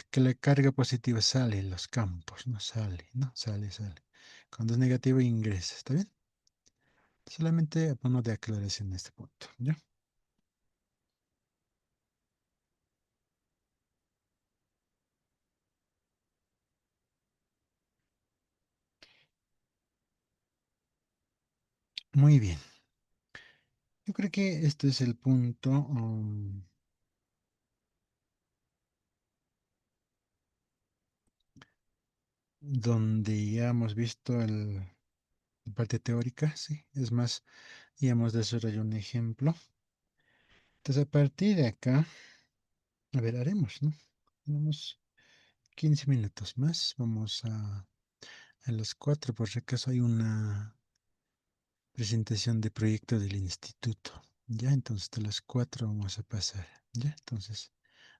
Que la carga positiva sale en los campos, no sale, ¿no? Sale, sale. Cuando es negativo ingresa, ¿está bien? Solamente pongo de aclaración en este punto, ¿ya? Muy bien. Yo creo que este es el punto donde ya hemos visto La parte teórica, sí. Es más, ya hemos desarrollado un ejemplo. Entonces, a partir de acá, a ver, haremos, ¿no? Tenemos 15 minutos más. Vamos a las 4, por si acaso hay una presentación de proyecto del instituto. Ya, entonces a las 4 vamos a pasar. Ya, entonces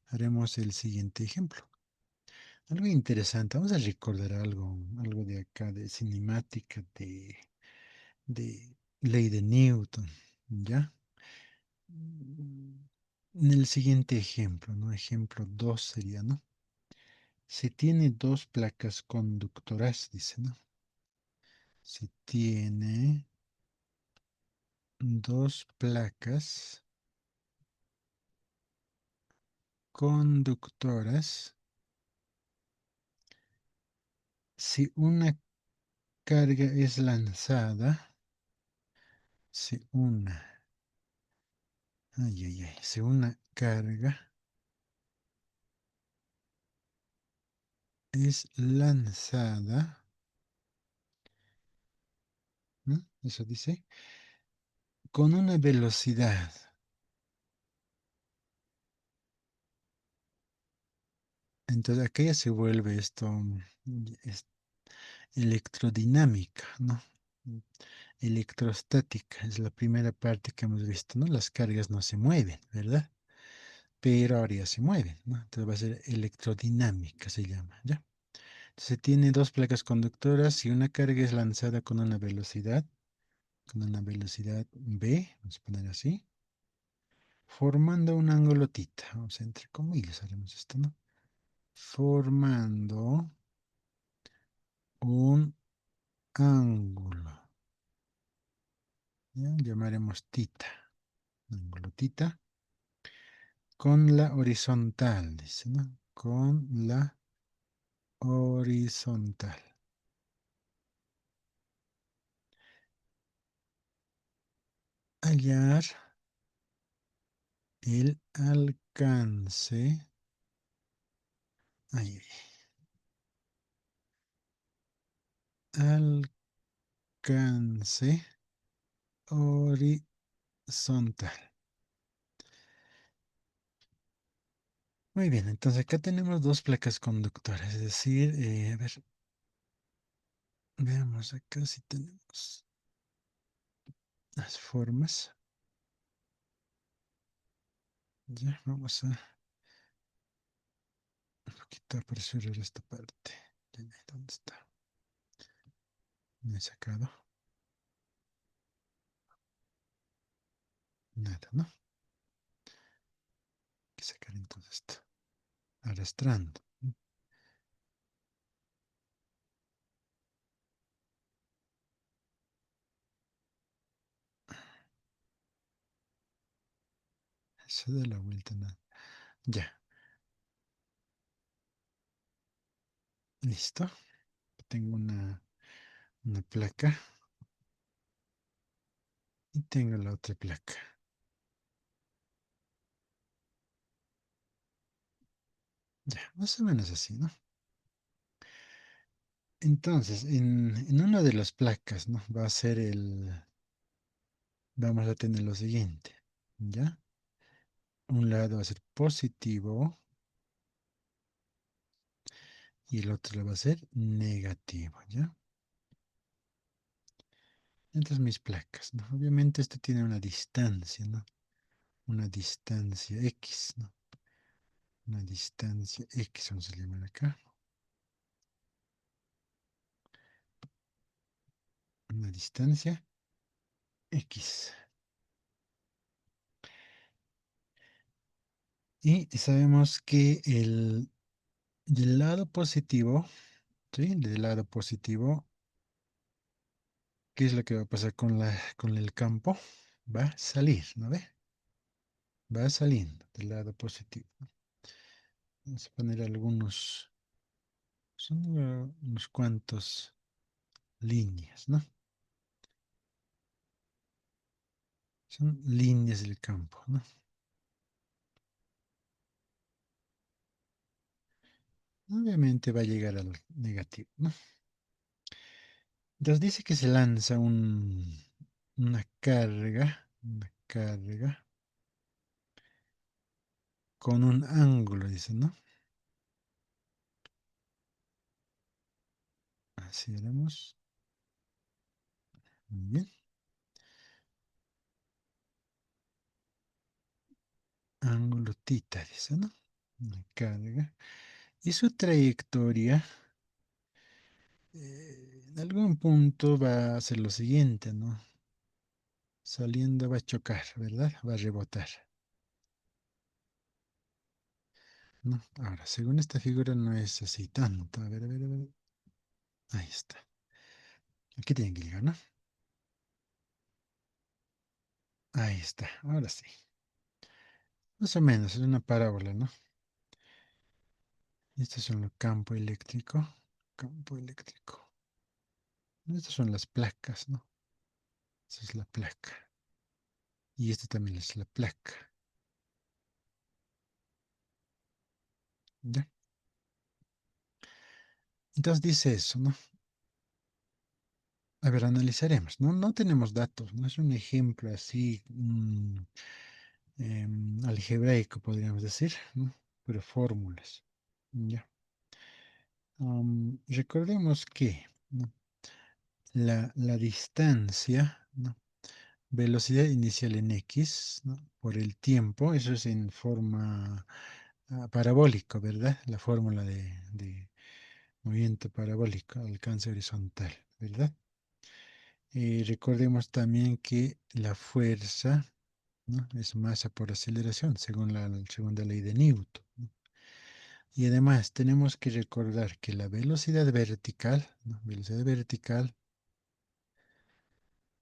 haremos el siguiente ejemplo. Algo interesante, vamos a recordar algo de acá, de cinemática, de ley de Newton, ¿ya? En el siguiente ejemplo, ¿no? Ejemplo 2 sería, ¿no? Se tiene dos placas conductoras, dice, ¿no? Se tiene dos placas conductoras. Si una carga es lanzada, si una, si una carga es lanzada, ¿no? Eso dice, con una velocidad. Entonces acá ya se vuelve esto es electrodinámica, ¿no? Electrostática es la primera parte que hemos visto, ¿no? Las cargas no se mueven, ¿verdad? Pero ahora ya se mueven, ¿no? Entonces va a ser electrodinámica, se llama, ¿ya? Se tiene dos placas conductoras y una carga es lanzada con una velocidad v, vamos a poner así, formando un ángulo tita. Vamos a entre comillas, haremos esto, ¿no? Formando un ángulo, ¿ya? Llamaremos tita, ángulo tita, con la horizontal, dice, ¿no? Con la horizontal. Hallar el alcance, ay, alcance horizontal. Muy bien, entonces acá tenemos dos placas conductoras, es decir, a ver, veamos acá si tenemos las formas. Ya, vamos a un poquito apresurar esta parte. ¿Dónde está? No he sacado nada, ¿no? Hay que sacar entonces esto, arrastrando. Se da la vuelta, nada. Ya, listo. Tengo una placa y tengo la otra placa. Ya, más o menos así, ¿no? Entonces, en una de las placas, ¿no? Va a ser vamos a tener lo siguiente, ¿ya? Un lado va a ser positivo y el otro va a ser negativo, ¿ya? Entonces mis placas, ¿no? Obviamente esto tiene una distancia, ¿no? Una distancia X, ¿no? Una distancia X, vamos a llamar acá. Una distancia X. Y sabemos que del lado positivo, ¿sí? Del lado positivo, ¿qué es lo que va a pasar con el campo? Va a salir, ¿no ve? Va saliendo del lado positivo. Vamos a poner son unos cuantos líneas, ¿no? Son líneas del campo, ¿no? Obviamente va a llegar al negativo, ¿no? Entonces dice que se lanza una carga con un ángulo, dice, ¿no? Así haremos. Muy bien. Ángulo tita, dice, ¿no? Una carga. Y su trayectoria, en algún punto va a ser lo siguiente, ¿no? Saliendo va a chocar, ¿verdad? Va a rebotar, ¿no? Ahora, según esta figura no es así tanto. A ver, a ver, a ver. Ahí está. Aquí tienen que llegar, ¿no? Ahí está. Ahora sí. Más o menos, es una parábola, ¿no? Estos son los campo eléctrico. Campo eléctrico. Estas son las placas, ¿no? Esa es la placa. Y esta también es la placa. ¿Ya? Entonces dice eso, ¿no? A ver, analizaremos. No, no tenemos datos, ¿no? Es un ejemplo así algebraico, podríamos decir, ¿no? Pero fórmulas. Ya. Recordemos que, ¿no? La distancia, ¿no? Velocidad inicial en X, ¿no? Por el tiempo, eso es en forma parabólico, ¿verdad? La fórmula de movimiento parabólico, alcance horizontal, ¿verdad? Recordemos también que la fuerza, ¿no? Es masa por aceleración, según la segunda ley de Newton, ¿no? Y además tenemos que recordar que la velocidad vertical, ¿no? Velocidad vertical,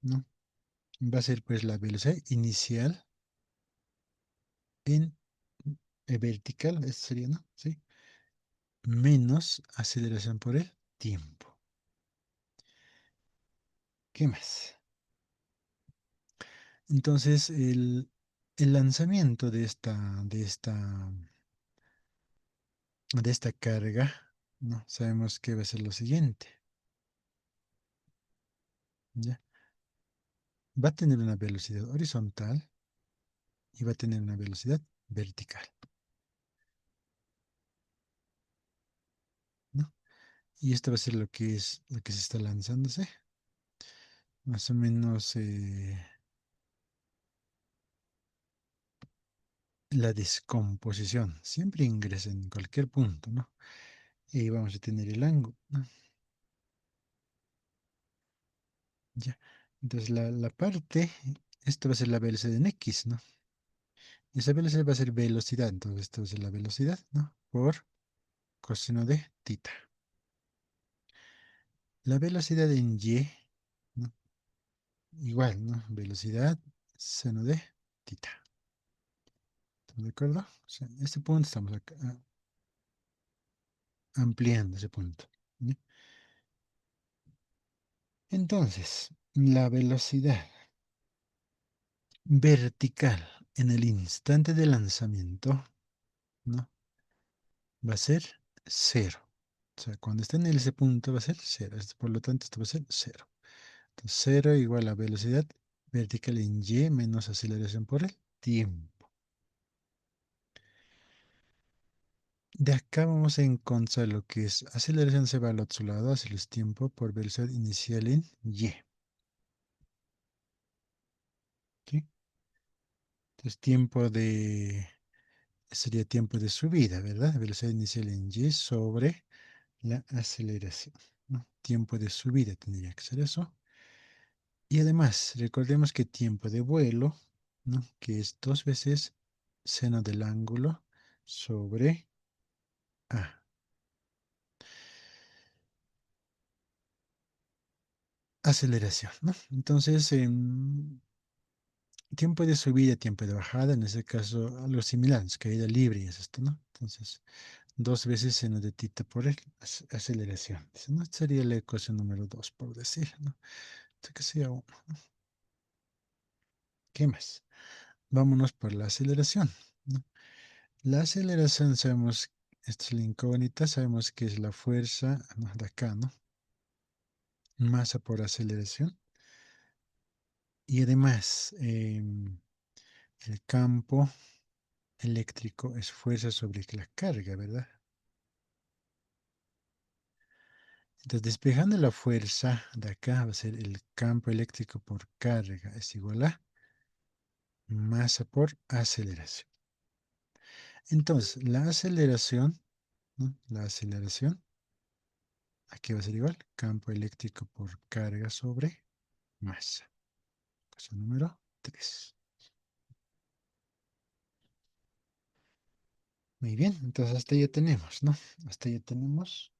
¿no? Va a ser pues la velocidad inicial en vertical, eso sería, ¿no? Sí. Menos aceleración por el tiempo. ¿Qué más? Entonces, el lanzamiento de esta carga, ¿no? Sabemos que va a ser lo siguiente, ¿ya? Va a tener una velocidad horizontal y va a tener una velocidad vertical, ¿no? Y esto va a ser lo que se está lanzándose, más o menos la descomposición. Siempre ingresa en cualquier punto, ¿no? Y vamos a tener el ángulo, ¿no? Ya. Entonces la parte, esto va a ser la velocidad en X, ¿no? Y esa velocidad va a ser velocidad, entonces esto va a ser la velocidad, ¿no? Por coseno de tita. La velocidad en Y, ¿no? Igual, ¿no? Velocidad seno de tita. ¿Estamos de acuerdo? O sea, este punto estamos acá, ampliando ese punto, ¿ya? Entonces, la velocidad vertical en el instante de lanzamiento, ¿no? Va a ser cero. O sea, cuando esté en ese punto va a ser cero. Por lo tanto, esto va a ser cero. Entonces, cero igual a velocidad vertical en y menos aceleración por el tiempo. De acá vamos a encontrar lo que es aceleración se va al otro lado, hacia el tiempo por velocidad inicial en y. ¿Sí? Entonces, sería tiempo de subida, ¿verdad? Velocidad inicial en y sobre la aceleración, ¿no? Tiempo de subida tendría que ser eso. Y además, recordemos que tiempo de vuelo, ¿no? Que es dos veces seno del ángulo sobre A. Aceleración, ¿no? Entonces, tiempo de subida, tiempo de bajada, en ese caso, algo similar, es caída libre y es esto, ¿no? Entonces, dos veces seno de tita por el aceleración. ¿No? Esta sería la ecuación número 2, por decir, ¿no? Esto que sea uno. ¿Qué más? Vámonos por la aceleración, ¿no? La aceleración sabemos, esta es la incógnita, sabemos que es la fuerza, ¿no? De acá, ¿no? masa por aceleración. Y además, el campo eléctrico es fuerza sobre la carga, ¿verdad? Entonces, despejando la fuerza de acá va a ser el campo eléctrico por carga es igual a masa por aceleración. Entonces, la aceleración, ¿no? La aceleración, aquí va a ser igual, campo eléctrico por carga sobre masa. Cosa número 3. Muy bien, entonces hasta ya tenemos, ¿no? Hasta ya tenemos.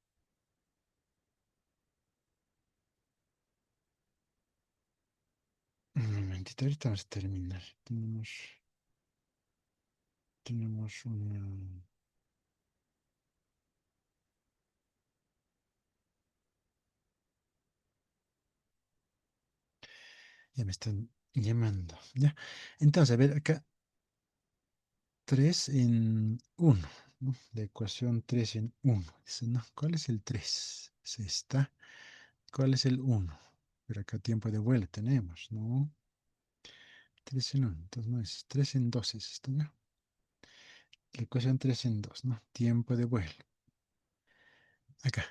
Un momentito, ahorita vamos a terminar. Tenemos una. Ya me están llamando. Ya. Entonces, a ver, acá 3 en uno, ¿no? La ecuación 3 en uno. Dice, no, ¿cuál es el 3? Es esta. ¿Cuál es el uno? Pero acá tiempo de vuelo tenemos, ¿no? 3 en uno. Entonces no es 3 en 2 es esto, ¿no? La ecuación 3 en 2, ¿no? Tiempo de vuelo. Acá.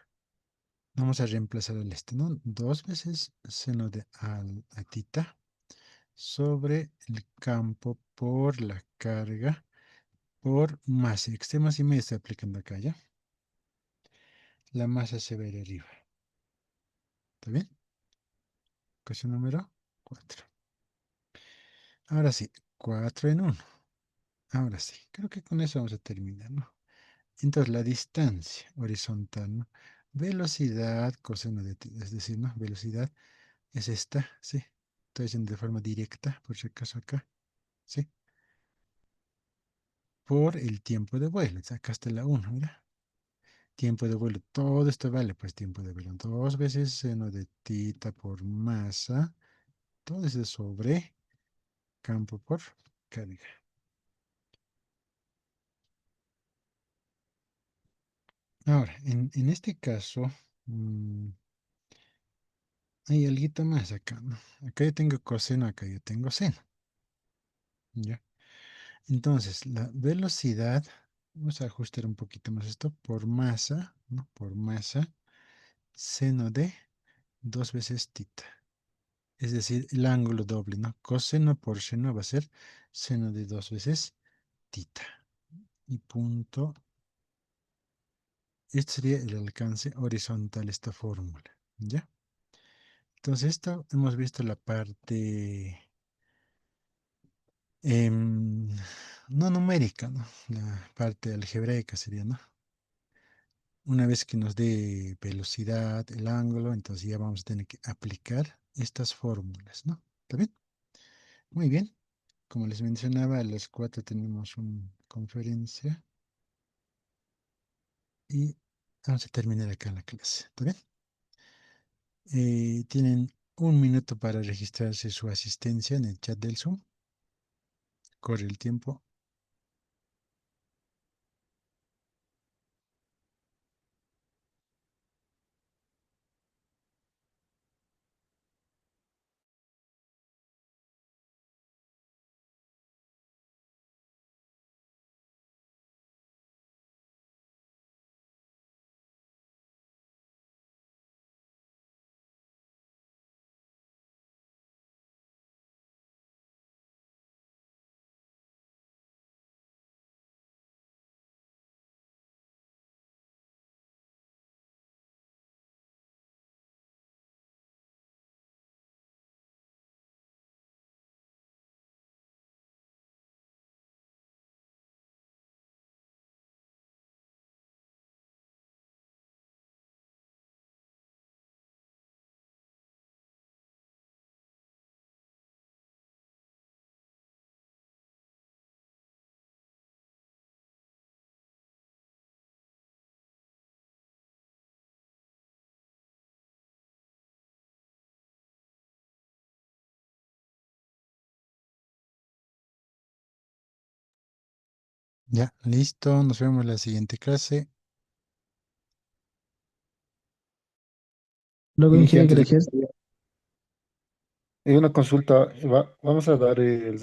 Vamos a reemplazar el este, ¿no? Dos veces seno de a tita sobre el campo por la carga por masa. Extremas y medio está aplicando acá, ¿ya? La masa se va a ir arriba. ¿Está bien? Ecuación número 4. Ahora sí, 4 en uno. Ahora sí, creo que con eso vamos a terminar, ¿no? Entonces, la distancia horizontal, ¿no? Velocidad, coseno de t, es decir, ¿no? Velocidad es esta, ¿sí? Estoy haciendo de forma directa, por si acaso acá, ¿sí? Por el tiempo de vuelo. Acá está la uno, mira. Tiempo de vuelo. Todo esto vale, pues tiempo de vuelo. Dos veces seno de tita por masa. Todo eso sobre campo por carga. Ahora, en este caso, mm, hay algo más acá, ¿no? Acá yo tengo coseno, acá yo tengo seno. ¿Ya? Entonces, la velocidad, vamos a ajustar un poquito más esto, por masa, ¿no? Por masa, seno de dos veces tita. Es decir, el ángulo doble, ¿no? Coseno por seno va a ser seno de dos veces tita. Y punto. Este sería el alcance horizontal, esta fórmula. ¿Ya? Entonces, esto hemos visto la parte em, no numérica, ¿no? La parte algebraica sería, ¿no? Una vez que nos dé velocidad, el ángulo, entonces ya vamos a tener que aplicar estas fórmulas, ¿no? ¿Está bien? Muy bien. Como les mencionaba, a las 4 tenemos una conferencia y vamos a terminar acá la clase. ¿Está bien? Tienen un minuto para registrarse su asistencia en el chat del Zoom. Corre el tiempo. Ya, listo. Nos vemos en la siguiente clase. Luego, Inicia ingeniero, antes de que gracias. una consulta. Vamos a dar el